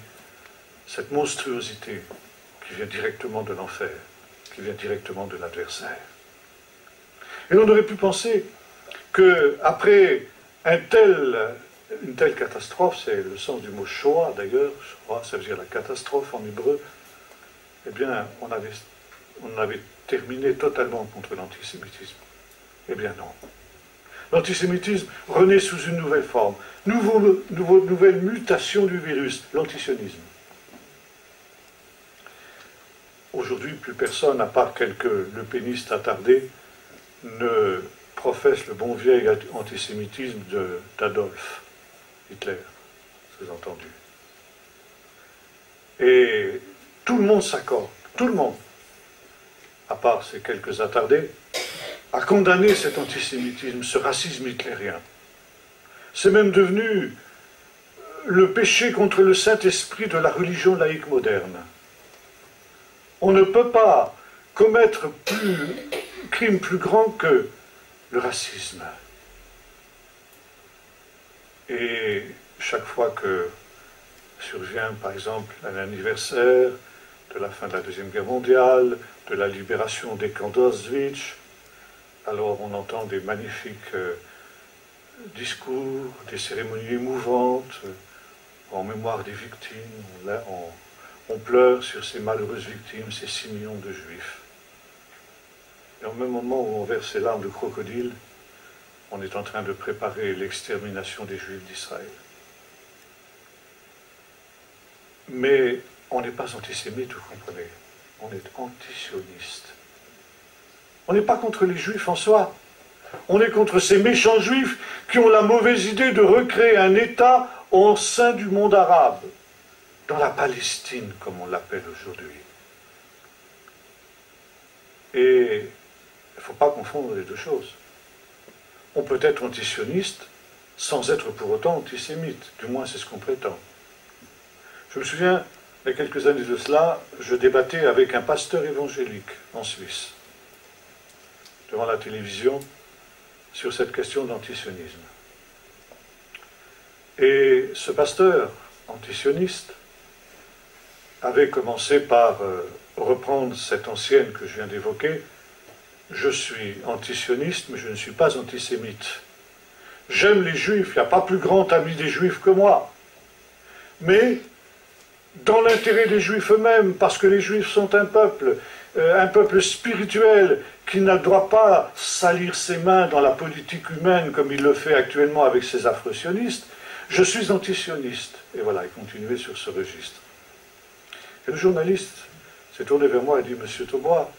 cette monstruosité qui vient directement de l'enfer, qui vient directement de l'adversaire. Et on aurait pu penser qu'après une telle catastrophe, c'est le sens du mot Shoah d'ailleurs, Shoah ça veut dire la catastrophe en hébreu, eh bien on avait terminé totalement contre l'antisémitisme. Eh bien non. L'antisémitisme renaît sous une nouvelle forme, nouvelle mutation du virus, l'antisionisme. Aujourd'hui, plus personne, à part quelques lepénistes attardés, ne professe le bon vieil antisémitisme d'Adolf Hitler, sous-entendu. Et tout le monde s'accorde, tout le monde, à part ces quelques attardés, a condamné cet antisémitisme, ce racisme hitlérien. C'est même devenu le péché contre le Saint-Esprit de la religion laïque moderne. On ne peut pas commettre crime plus grand que le racisme. Et chaque fois que survient, par exemple, un anniversaire de la fin de la Deuxième Guerre mondiale, de la libération des camps d'Auschwitz, alors on entend des magnifiques discours, des cérémonies émouvantes en mémoire des victimes. On pleure sur ces malheureuses victimes, ces 6 millions de Juifs. Et au même moment où on verse ces larmes de crocodile, on est en train de préparer l'extermination des Juifs d'Israël. Mais on n'est pas antisémite, vous comprenez. On est antisioniste. On n'est pas contre les Juifs en soi. On est contre ces méchants Juifs qui ont la mauvaise idée de recréer un État au sein du monde arabe, dans la Palestine, comme on l'appelle aujourd'hui. Et il ne faut pas confondre les deux choses. On peut être antisioniste sans être pour autant antisémite. Du moins, c'est ce qu'on prétend. Je me souviens, il y a quelques années de cela, je débattais avec un pasteur évangélique en Suisse, devant la télévision, sur cette question d'antisionisme. Et ce pasteur antisioniste avait commencé par reprendre cette ancienne que je viens d'évoquer. Je suis antisioniste, mais je ne suis pas antisémite. J'aime les Juifs, il n'y a pas plus grand ami des Juifs que moi. Mais dans l'intérêt des Juifs eux-mêmes, parce que les Juifs sont un peuple spirituel qui ne doit pas salir ses mains dans la politique humaine comme il le fait actuellement avec ses afro-sionistes, je suis antisioniste. Et voilà, il continuait sur ce registre. Et le journaliste s'est tourné vers moi et dit, Monsieur Taubois,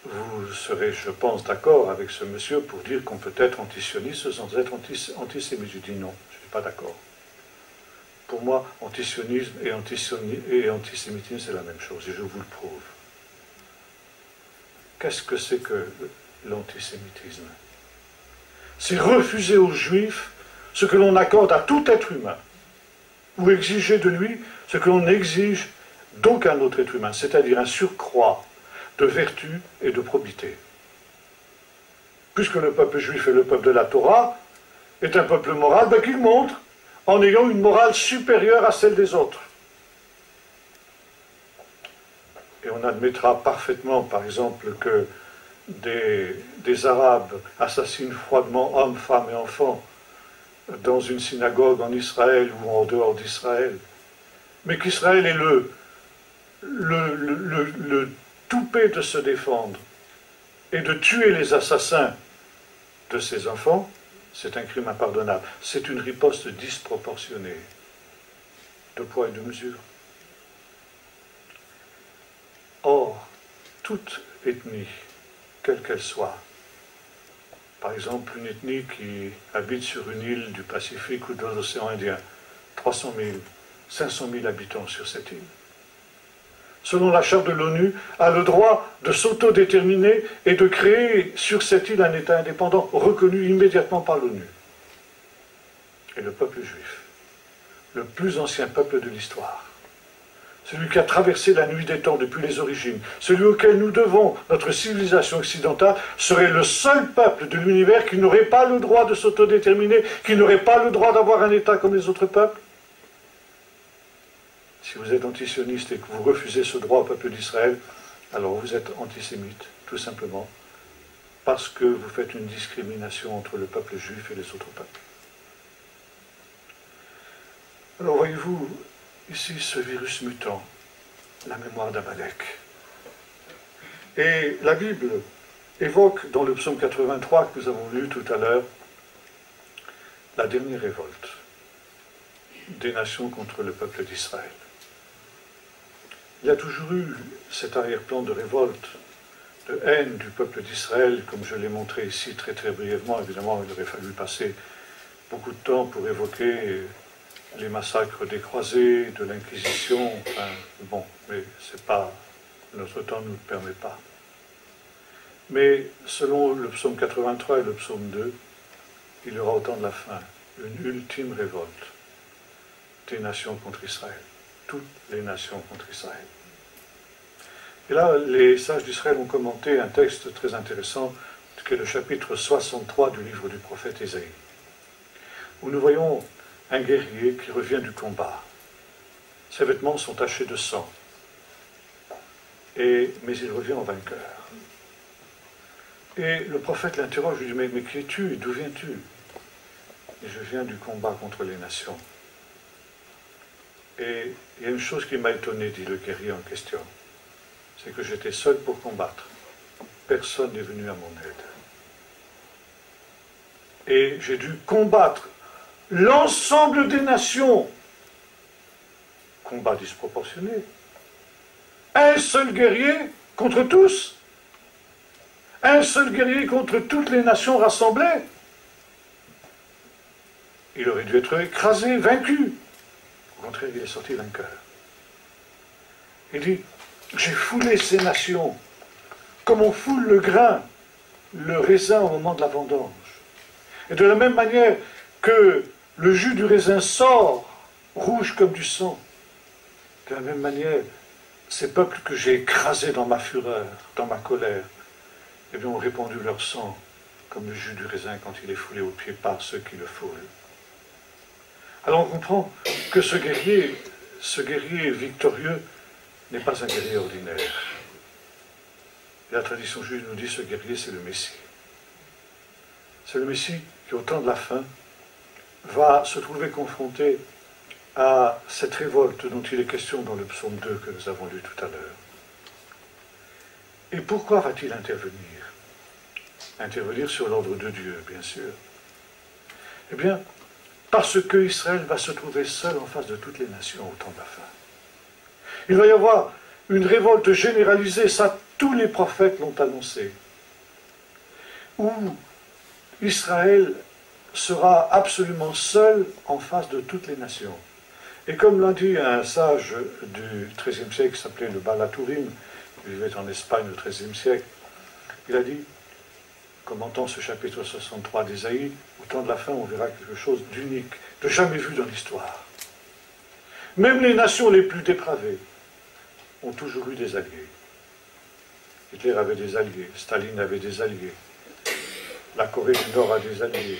vous serez, je pense, d'accord avec ce monsieur pour dire qu'on peut être antisioniste sans être antisémite. Je dis non, je ne suis pas d'accord. Pour moi, antisionisme et antisémitisme, c'est la même chose, et je vous le prouve. Qu'est-ce que c'est que l'antisémitisme? C'est refuser aux Juifs ce que l'on accorde à tout être humain, ou exiger de lui ce que l'on exige d'aucun autre être humain, c'est-à-dire un surcroît de vertu et de probité. Puisque le peuple juif et le peuple de la Torah est un peuple moral, ben qu'il montre en ayant une morale supérieure à celle des autres. Et on admettra parfaitement, par exemple, que des Arabes assassinent froidement hommes, femmes et enfants dans une synagogue en Israël ou en dehors d'Israël, mais qu'Israël est le toupet de se défendre et de tuer les assassins de ses enfants, c'est un crime impardonnable. C'est une riposte disproportionnée, de poids et de mesure. Or, toute ethnie, quelle qu'elle soit, par exemple une ethnie qui habite sur une île du Pacifique ou de l'océan Indien, 300 000, 500 000 habitants sur cette île, selon la charte de l'ONU, a le droit de s'autodéterminer et de créer sur cette île un État indépendant reconnu immédiatement par l'ONU. Et le peuple juif, le plus ancien peuple de l'histoire, celui qui a traversé la nuit des temps depuis les origines, celui auquel nous devons notre civilisation occidentale, serait le seul peuple de l'univers qui n'aurait pas le droit de s'autodéterminer, qui n'aurait pas le droit d'avoir un État comme les autres peuples. Si vous êtes antisioniste et que vous refusez ce droit au peuple d'Israël, alors vous êtes antisémite, tout simplement, parce que vous faites une discrimination entre le peuple juif et les autres peuples. Alors voyez-vous, ici, ce virus mutant, la mémoire d'Amalek. Et la Bible évoque, dans le psaume 83 que nous avons lu tout à l'heure, la dernière révolte des nations contre le peuple d'Israël. Il y a toujours eu cet arrière-plan de révolte, de haine du peuple d'Israël, comme je l'ai montré ici très très brièvement. Évidemment, il aurait fallu passer beaucoup de temps pour évoquer les massacres des croisés, de l'Inquisition, enfin, bon, mais c'est pas, notre temps ne nous le permet pas. Mais selon le psaume 83 et le psaume 2, il y aura au temps de la fin une ultime révolte des nations contre Israël, toutes les nations contre Israël. Et là, les sages d'Israël ont commenté un texte très intéressant, qui est le chapitre 63 du livre du prophète Ésaïe, où nous voyons un guerrier qui revient du combat. Ses vêtements sont tachés de sang, mais il revient en vainqueur. Et le prophète l'interroge, lui dit, mais qui es-tu? D'où viens-tu? Et je viens du combat contre les nations. Et il y a une chose qui m'a étonné, dit le guerrier en question, c'est que j'étais seul pour combattre. Personne n'est venu à mon aide. Et j'ai dû combattre l'ensemble des nations. Combat disproportionné. Un seul guerrier contre tous. Un seul guerrier contre toutes les nations rassemblées. Il aurait dû être écrasé, vaincu. Au contraire, il est sorti vainqueur. Il dit, j'ai foulé ces nations comme on foule le grain, le raisin au moment de la vendange. Et de la même manière que le jus du raisin sort rouge comme du sang, de la même manière, ces peuples que j'ai écrasés dans ma fureur, dans ma colère, eh bien, ont répandu leur sang comme le jus du raisin quand il est foulé aux pieds par ceux qui le foulent. Alors on comprend que ce guerrier victorieux n'est pas un guerrier ordinaire. Et la tradition juive nous dit que ce guerrier, c'est le Messie. C'est le Messie qui, au temps de la fin, va se trouver confronté à cette révolte dont il est question dans le psaume 2 que nous avons lu tout à l'heure. Et pourquoi va-t-il intervenir? Intervenir sur l'ordre de Dieu, bien sûr. Eh bien, parce que Israël va se trouver seul en face de toutes les nations au temps de la fin. Il va y avoir une révolte généralisée, ça tous les prophètes l'ont annoncé, où Israël sera absolument seul en face de toutes les nations. Et comme l'a dit un sage du XIIIe siècle qui s'appelait le Balatourim, qui vivait en Espagne au XIIIe siècle, il a dit, commentant ce chapitre 63 d'Ésaïe, au temps de la fin, on verra quelque chose d'unique, de jamais vu dans l'histoire. Même les nations les plus dépravées ont toujours eu des alliés. Hitler avait des alliés, Staline avait des alliés, la Corée du Nord a des alliés,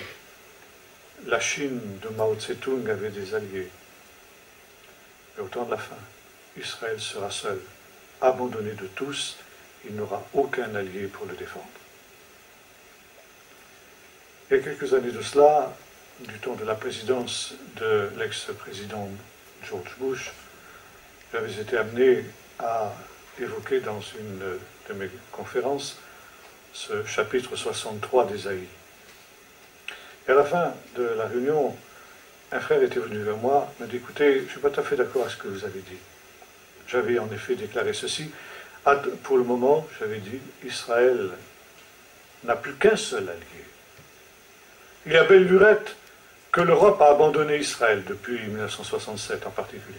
la Chine de Mao Tse-tung avait des alliés. Mais au temps de la fin, Israël sera seul, abandonné de tous, il n'aura aucun allié pour le défendre. Il y a quelques années de cela, du temps de la présidence de l'ex-président George Bush, j'avais été amené à évoquer dans une de mes conférences ce chapitre 63 d'Ésaïe. Et à la fin de la réunion, un frère était venu vers moi, m'a dit, écoutez, je ne suis pas tout à fait d'accord avec ce que vous avez dit. J'avais en effet déclaré ceci. Pour le moment, j'avais dit, Israël n'a plus qu'un seul allié. Il y a belle lurette que l'Europe a abandonné Israël depuis 1967 en particulier,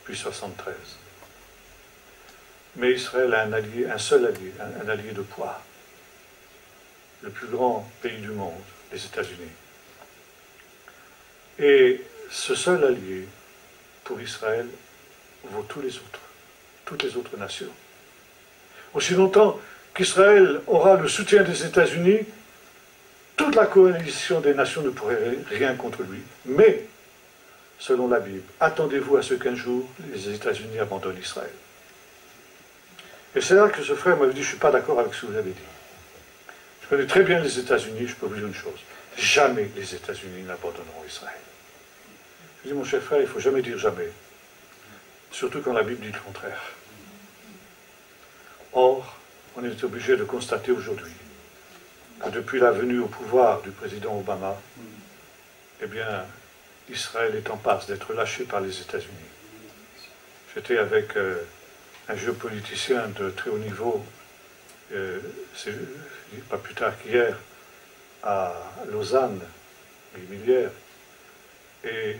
puis 1973. Mais Israël a un allié, un seul allié, un allié de poids. Le plus grand pays du monde, les États-Unis. Et ce seul allié, pour Israël, vaut tous les autres, toutes les autres nations. Aussi longtemps qu'Israël aura le soutien des États-Unis, toute la coalition des nations ne pourrait rien contre lui. Mais, selon la Bible, attendez-vous à ce qu'un jour, les États-Unis abandonnent Israël. Et c'est là que ce frère m'avait dit, je ne suis pas d'accord avec ce que vous avez dit. Je connais très bien les États-Unis, je peux vous dire une chose. Jamais les États-Unis n'abandonneront Israël. Je dis, mon cher frère, il ne faut jamais dire jamais. Surtout quand la Bible dit le contraire. Or, on est obligé de constater aujourd'hui que depuis la venue au pouvoir du président Obama, eh bien, Israël est en passe d'être lâché par les États-Unis. J'étais avec un géopoliticien de très haut niveau, pas plus tard qu'hier, à Lausanne, Guimilière, et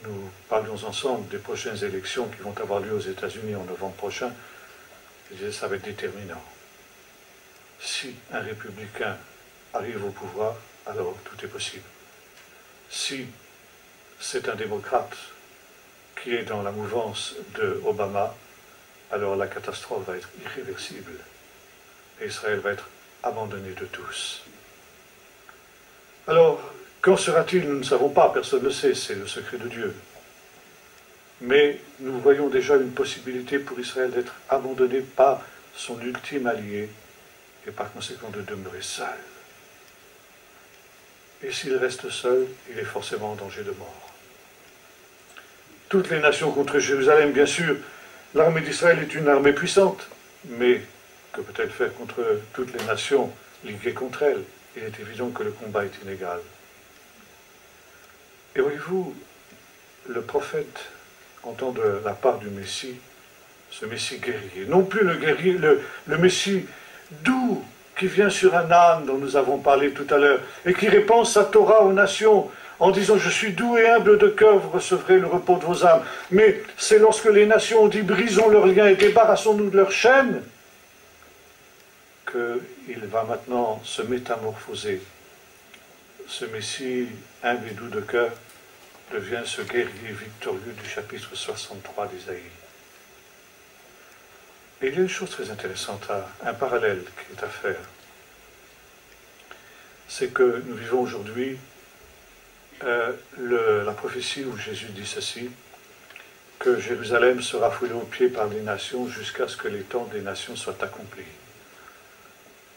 nous parlions ensemble des prochaines élections qui vont avoir lieu aux États-Unis en novembre prochain. Je disais, ça va être déterminant. Si un républicain arrive au pouvoir, alors tout est possible. Si c'est un démocrate qui est dans la mouvance de Obama, alors la catastrophe va être irréversible. Et Israël va être abandonné de tous. Alors, quand sera-t-il? Nous ne savons pas, personne ne le sait, c'est le secret de Dieu. Mais nous voyons déjà une possibilité pour Israël d'être abandonné par son ultime allié et par conséquent de demeurer seul. Et s'il reste seul, il est forcément en danger de mort. Toutes les nations contre Jérusalem, bien sûr, l'armée d'Israël est une armée puissante, mais que peut-elle faire contre toutes les nations liguées contre elle? Il est évident que le combat est inégal. Et voyez-vous, le prophète entend de la part du Messie, ce Messie guerrier, non plus le guerrier, le Messie doux, qui vient sur un âne dont nous avons parlé tout à l'heure, et qui répand sa Torah aux nations, en disant « Je suis doux et humble de cœur, vous recevrez le repos de vos âmes ». Mais c'est lorsque les nations ont dit « Brisons leurs liens et débarrassons-nous de leurs chaînes » qu'il va maintenant se métamorphoser. Ce Messie humble et doux de cœur devient ce guerrier victorieux du chapitre 63 d'Ésaïe. Et il y a une chose très intéressante, un parallèle qui est à faire. C'est que nous vivons aujourd'hui la prophétie où Jésus dit ceci, que Jérusalem sera foulée aux pieds par les nations jusqu'à ce que les temps des nations soient accomplis.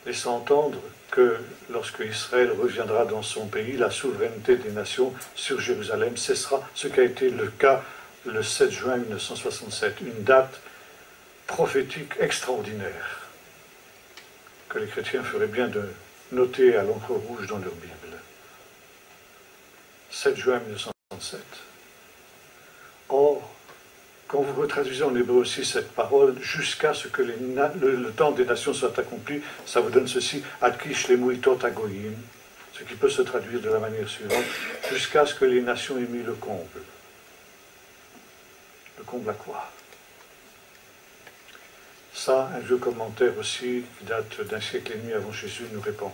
Laissant entendre que lorsque Israël reviendra dans son pays, la souveraineté des nations sur Jérusalem cessera, ce qui a été le cas le 7 juin 1967, une date prophétique extraordinaire que les chrétiens feraient bien de noter à l'encre rouge dans leur Bible. 7 juin 1967. Or, quand vous retraduisez en hébreu aussi cette parole, jusqu'à ce que le temps des nations soit accompli, ça vous donne ceci, Adkish lemuitot agoyim, ce qui peut se traduire de la manière suivante, jusqu'à ce que les nations aient mis le comble. Le comble à quoi? Ça, un vieux commentaire aussi, qui date d'un siècle et demi avant Jésus, nous répond.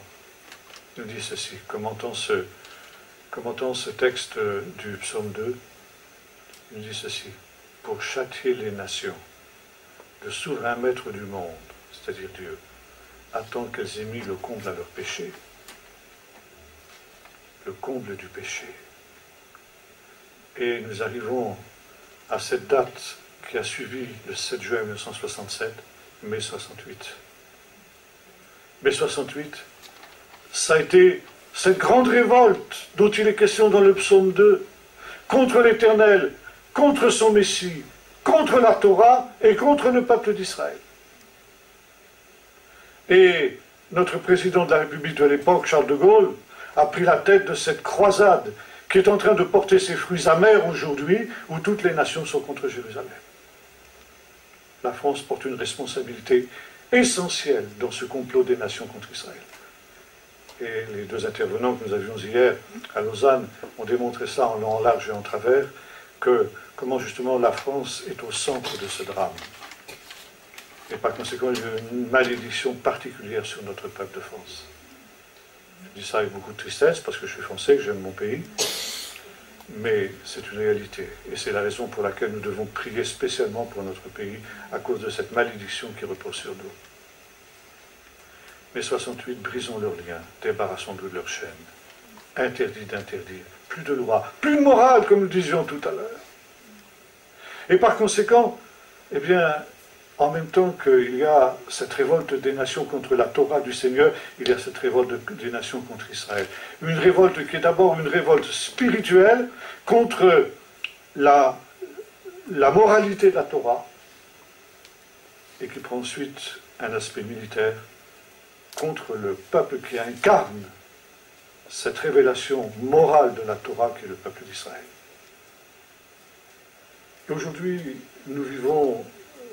Nous dit ceci, commentant ce texte du psaume 2, il nous dit ceci. Pour châtier les nations, le souverain maître du monde, c'est-à-dire Dieu, attend qu'elles aient mis le comble à leur péché. Le comble du péché. Et nous arrivons à cette date qui a suivi le 7 juin 1967, mai 68. Mai 68, ça a été cette grande révolte dont il est question dans le psaume 2, contre l'Éternel, contre son Messie, contre la Torah et contre le peuple d'Israël. Et notre président de la République de l'époque, Charles de Gaulle, a pris la tête de cette croisade qui est en train de porter ses fruits amers aujourd'hui, où toutes les nations sont contre Jérusalem. La France porte une responsabilité essentielle dans ce complot des nations contre Israël. Et les deux intervenants que nous avions hier à Lausanne ont démontré ça en long, en large et en travers, que comment justement la France est au centre de ce drame. Et par conséquent, il y a une malédiction particulière sur notre peuple de France. Je dis ça avec beaucoup de tristesse, parce que je suis français, que j'aime mon pays, mais c'est une réalité. Et c'est la raison pour laquelle nous devons prier spécialement pour notre pays, à cause de cette malédiction qui repose sur nous. Mais 68, brisons leurs liens, débarrassons-nous de leurs chaînes. Interdit d'interdire. Plus de loi, plus de morale, comme nous disions tout à l'heure. Et par conséquent, eh bien, en même temps qu'il y a cette révolte des nations contre la Torah du Seigneur, il y a cette révolte des nations contre Israël. Une révolte qui est d'abord une révolte spirituelle contre la moralité de la Torah, et qui prend ensuite un aspect militaire contre le peuple qui incarne cette révélation morale de la Torah qui est le peuple d'Israël. Et aujourd'hui, nous vivons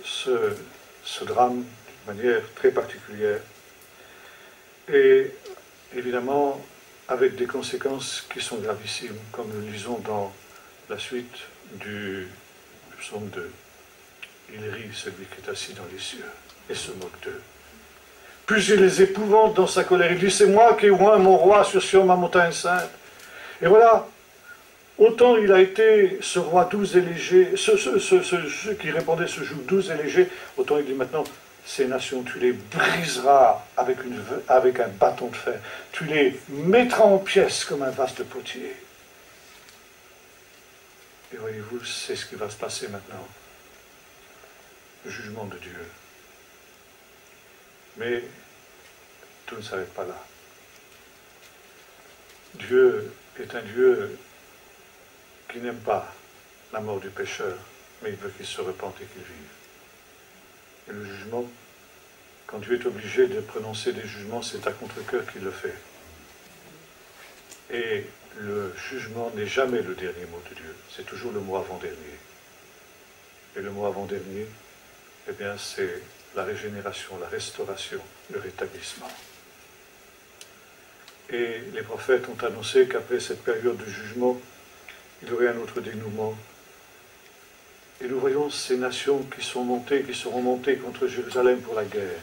ce drame d'une manière très particulière et évidemment avec des conséquences qui sont gravissimes, comme nous le lisons dans la suite du psaume 2. Il rit celui qui est assis dans les cieux et se moque d'eux. Puis il les épouvante dans sa colère. Il dit, c'est moi qui ai oint mon roi sur Sion, ma montagne sainte. Et voilà, autant il a été ce roi doux et léger, ceux qui répondaient ce jour doux et léger, autant il dit maintenant, ces nations, tu les briseras avec un bâton de fer. Tu les mettras en pièces comme un vase de potier. Et voyez-vous, c'est ce qui va se passer maintenant. Le jugement de Dieu. Mais tout ne s'arrête pas là. Dieu est un Dieu qui n'aime pas la mort du pécheur, mais il veut qu'il se repente et qu'il vive. Et le jugement, quand Dieu est obligé de prononcer des jugements, c'est à contre-cœur qu'il le fait. Et le jugement n'est jamais le dernier mot de Dieu, c'est toujours le mot avant-dernier. Et le mot avant-dernier, eh bien, c'est la régénération, la restauration, le rétablissement. Et les prophètes ont annoncé qu'après cette période de jugement, il y aurait un autre dénouement. Et nous voyons ces nations qui seront montées contre Jérusalem pour la guerre.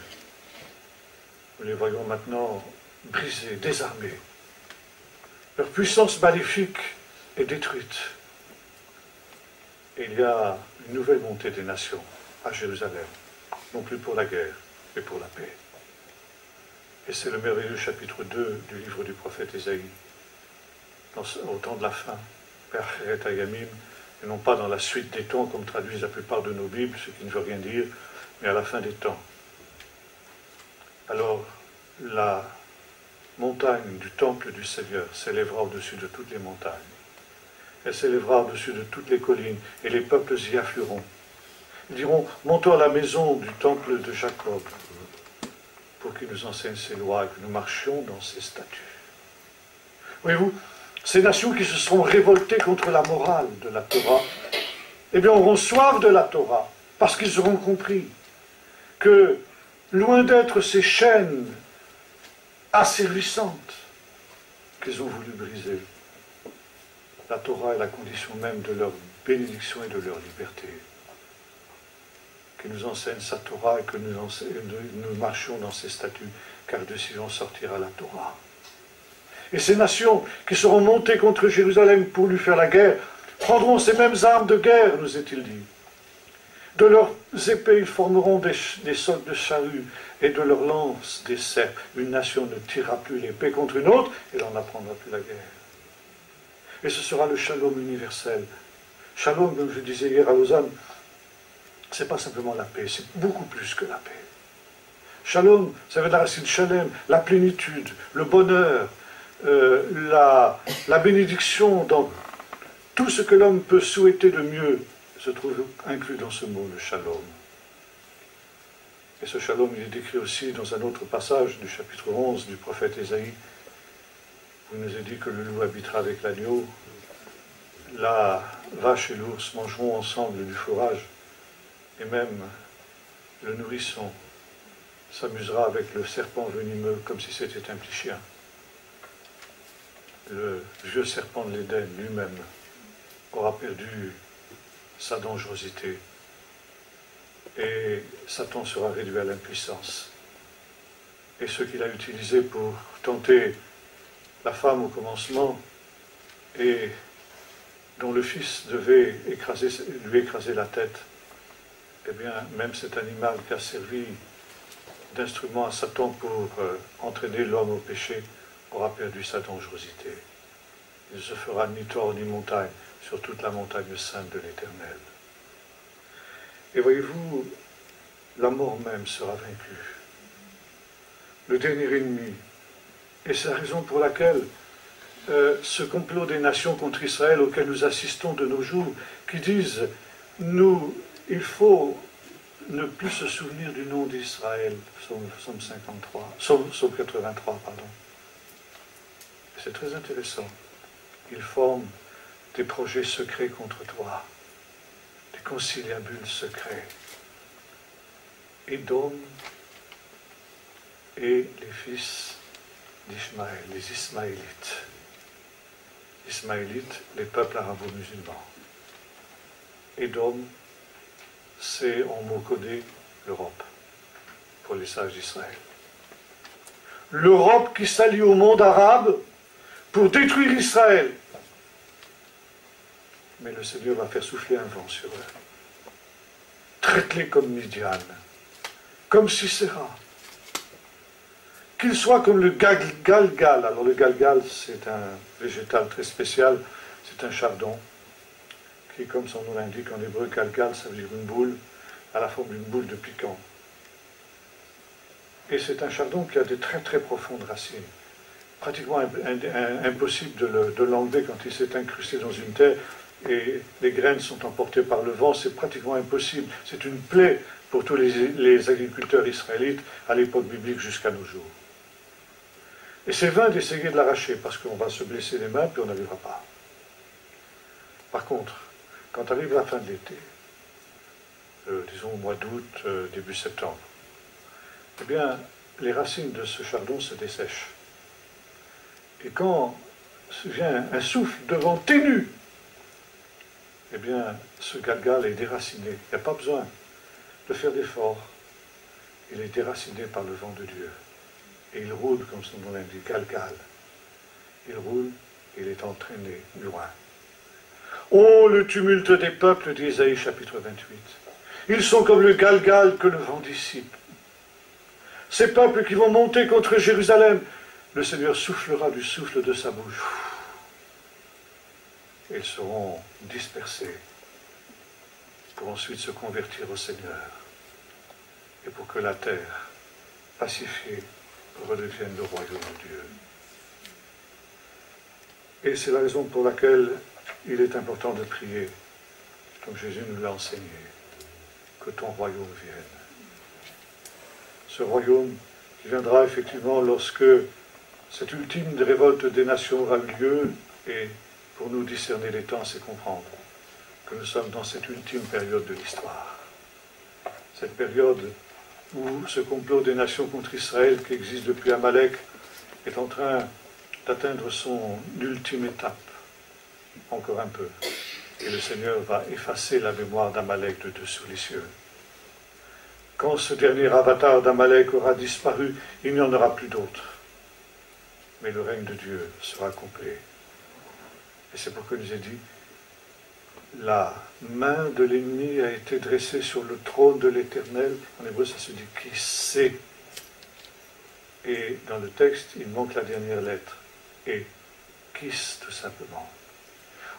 Nous les voyons maintenant brisées, désarmées. Leur puissance maléfique est détruite. Et il y a une nouvelle montée des nations à Jérusalem. Non plus pour la guerre, mais pour la paix. Et c'est le merveilleux chapitre 2 du livre du prophète Ésaïe. Au temps de la fin, Perchéret Hayamim, et non pas dans la suite des temps, comme traduisent la plupart de nos Bibles, ce qui ne veut rien dire, mais à la fin des temps. Alors, la montagne du temple du Seigneur s'élèvera au-dessus de toutes les montagnes. Elle s'élèvera au-dessus de toutes les collines, et les peuples y afflueront. Ils diront, montons à la maison du temple de Jacob, pour qu'il nous enseigne ses lois et que nous marchions dans ses statuts. Voyez-vous, ces nations qui se seront révoltées contre la morale de la Torah, eh bien auront soif de la Torah, parce qu'ils auront compris que, loin d'être ces chaînes asservissantes qu'ils ont voulu briser, la Torah est la condition même de leur bénédiction et de leur liberté. Qu'il nous enseigne sa Torah et que nous marchions dans ses statuts, car de Sion sortira la Torah. Et ces nations qui seront montées contre Jérusalem pour lui faire la guerre, prendront ces mêmes armes de guerre, nous est-il dit. De leurs épées, ils formeront des socs de charrues, et de leurs lances des serpes. Une nation ne tirera plus l'épée contre une autre, et l'on n'apprendra plus la guerre. Et ce sera le shalom universel. Shalom, comme je disais hier à Lausanne, ce n'est pas simplement la paix, c'est beaucoup plus que la paix. Shalom, ça veut dire la racine shalem, la plénitude, le bonheur, la bénédiction dans tout ce que l'homme peut souhaiter de mieux se trouve inclus dans ce mot, le shalom. Et ce shalom, il est décrit aussi dans un autre passage du chapitre 11 du prophète Ésaïe, où il nous est dit que le loup habitera avec l'agneau, la vache et l'ours mangeront ensemble du fourrage, et même le nourrisson s'amusera avec le serpent venimeux comme si c'était un petit chien. Le vieux serpent de l'Éden lui-même aura perdu sa dangerosité et Satan sera réduit à l'impuissance. Et ce qu'il a utilisé pour tenter la femme au commencement et dont le Fils devait lui écraser la tête, eh bien, même cet animal qui a servi d'instrument à Satan pour entraîner l'homme au péché aura perdu sa dangerosité. Il ne se fera ni tort ni montagne sur toute la montagne sainte de l'Éternel. Et voyez-vous, la mort même sera vaincue. Le dernier ennemi. Et c'est la raison pour laquelle ce complot des nations contre Israël auquel nous assistons de nos jours, qui disent, il faut ne plus se souvenir du nom d'Israël, Psaume 53, Psaume 83, pardon. C'est très intéressant. Ils forment des projets secrets contre toi, des conciliabules secrets. Édom et les fils d'Ishmaël, les Ismaélites. Ismaélites, les peuples arabo-musulmans. Édom, c'est en mot codé l'Europe, pour les sages d'Israël. L'Europe qui s'allie au monde arabe pour détruire Israël. Mais le Seigneur va faire souffler un vent sur eux. Traite-les comme Midian, comme Sisera. Qu'ils soient comme le galgal. Alors le galgal, c'est un végétal très spécial, c'est un chardon, qui, comme son nom l'indique en hébreu, galgal, ça veut dire une boule, à la forme d'une boule de piquant. Et c'est un chardon qui a des très très profondes racines. Pratiquement impossible de l'enlever quand il s'est incrusté dans une terre et les graines sont emportées par le vent, c'est pratiquement impossible. C'est une plaie pour tous les agriculteurs israélites à l'époque biblique jusqu'à nos jours. Et c'est vain d'essayer de l'arracher parce qu'on va se blesser les mains puis on n'arrivera pas. Par contre, quand arrive la fin de l'été, disons au mois d'août, début septembre, eh bien, les racines de ce chardon se dessèchent. Et quand vient un souffle de vent ténu, eh bien, ce galgal est déraciné. Il n'y a pas besoin de faire d'efforts. Il est déraciné par le vent de Dieu. Et il roule, comme son nom l'indique, galgal. Il roule, il est entraîné loin. Oh, le tumulte des peuples d'Ésaïe, chapitre 28. Ils sont comme le galgal que le vent dissipe. Ces peuples qui vont monter contre Jérusalem, le Seigneur soufflera du souffle de sa bouche. Ils seront dispersés pour ensuite se convertir au Seigneur et pour que la terre, pacifiée, redevienne le royaume de Dieu. Et c'est la raison pour laquelle il est important de prier, comme Jésus nous l'a enseigné, que ton royaume vienne. Ce royaume qui viendra effectivement lorsque cette ultime révolte des nations aura eu lieu, et pour nous discerner les temps, c'est comprendre que nous sommes dans cette ultime période de l'histoire. Cette période où ce complot des nations contre Israël qui existe depuis Amalek est en train d'atteindre son ultime étape, encore un peu. Et le Seigneur va effacer la mémoire d'Amalek de dessous les cieux. Quand ce dernier avatar d'Amalek aura disparu, il n'y en aura plus d'autre. Mais le règne de Dieu sera complet. Et c'est pourquoi il nous est dit, la main de l'ennemi a été dressée sur le trône de l'Éternel. En hébreu, ça se dit « qui sait ». Et dans le texte, il manque la dernière lettre. Et « kis » tout simplement.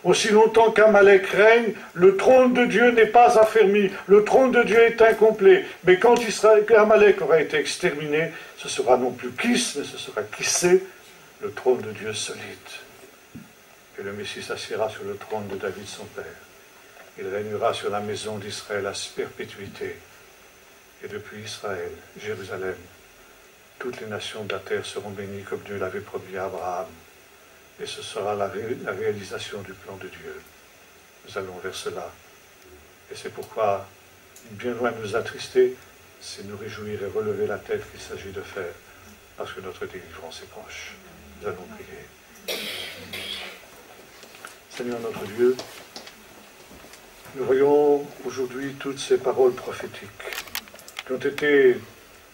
Aussi longtemps qu'Amalek règne, le trône de Dieu n'est pas affermi. Le trône de Dieu est incomplet. Mais quand Amalek aura été exterminé, ce sera non plus kis, mais ce sera kissé, le trône de Dieu solide. Et le Messie s'assiera sur le trône de David son père. Il régnera sur la maison d'Israël à perpétuité. Et depuis Israël, Jérusalem, toutes les nations de la terre seront bénies comme Dieu l'avait promis à Abraham, et ce sera la réalisation du plan de Dieu. Nous allons vers cela. Et c'est pourquoi, bien loin de nous attrister, c'est nous réjouir et relever la tête qu'il s'agit de faire, parce que notre délivrance est proche. Nous allons prier. Seigneur notre Dieu, nous voyons aujourd'hui toutes ces paroles prophétiques qui ont été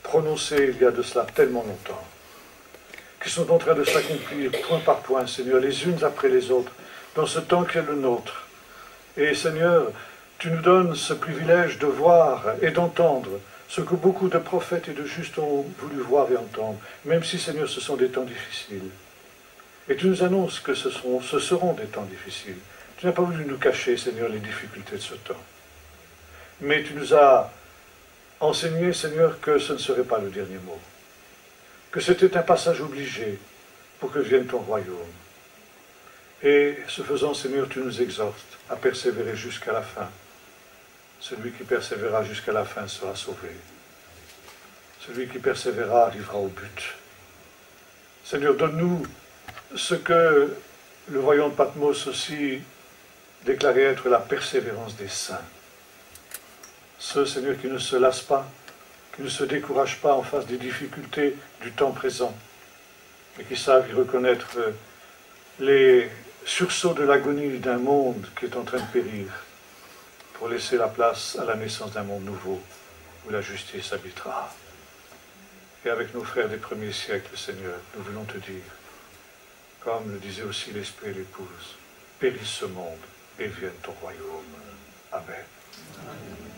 prononcées il y a de cela tellement longtemps, qui sont en train de s'accomplir point par point, Seigneur, les unes après les autres, dans ce temps qui est le nôtre. Et Seigneur, tu nous donnes ce privilège de voir et d'entendre ce que beaucoup de prophètes et de justes ont voulu voir et entendre, même si, Seigneur, ce sont des temps difficiles. Et tu nous annonces que ce seront des temps difficiles. Tu n'as pas voulu nous cacher, Seigneur, les difficultés de ce temps. Mais tu nous as enseigné, Seigneur, que ce ne serait pas le dernier mot. Que c'était un passage obligé pour que vienne ton royaume. Et ce faisant, Seigneur, tu nous exhortes à persévérer jusqu'à la fin. Celui qui persévérera jusqu'à la fin sera sauvé. Celui qui persévérera arrivera au but. Seigneur, donne-nous ce que le voyant de Patmos aussi déclarait être la persévérance des saints. Ceux, Seigneur, qui ne se lassent pas, qui ne se découragent pas en face des difficultés du temps présent, et qui savent y reconnaître les sursauts de l'agonie d'un monde qui est en train de périr, pour laisser la place à la naissance d'un monde nouveau, où la justice habitera. Et avec nos frères des premiers siècles, Seigneur, nous voulons te dire, comme le disait aussi l'Esprit et l'Épouse, périsse ce monde et vienne ton royaume. Amen. Amen.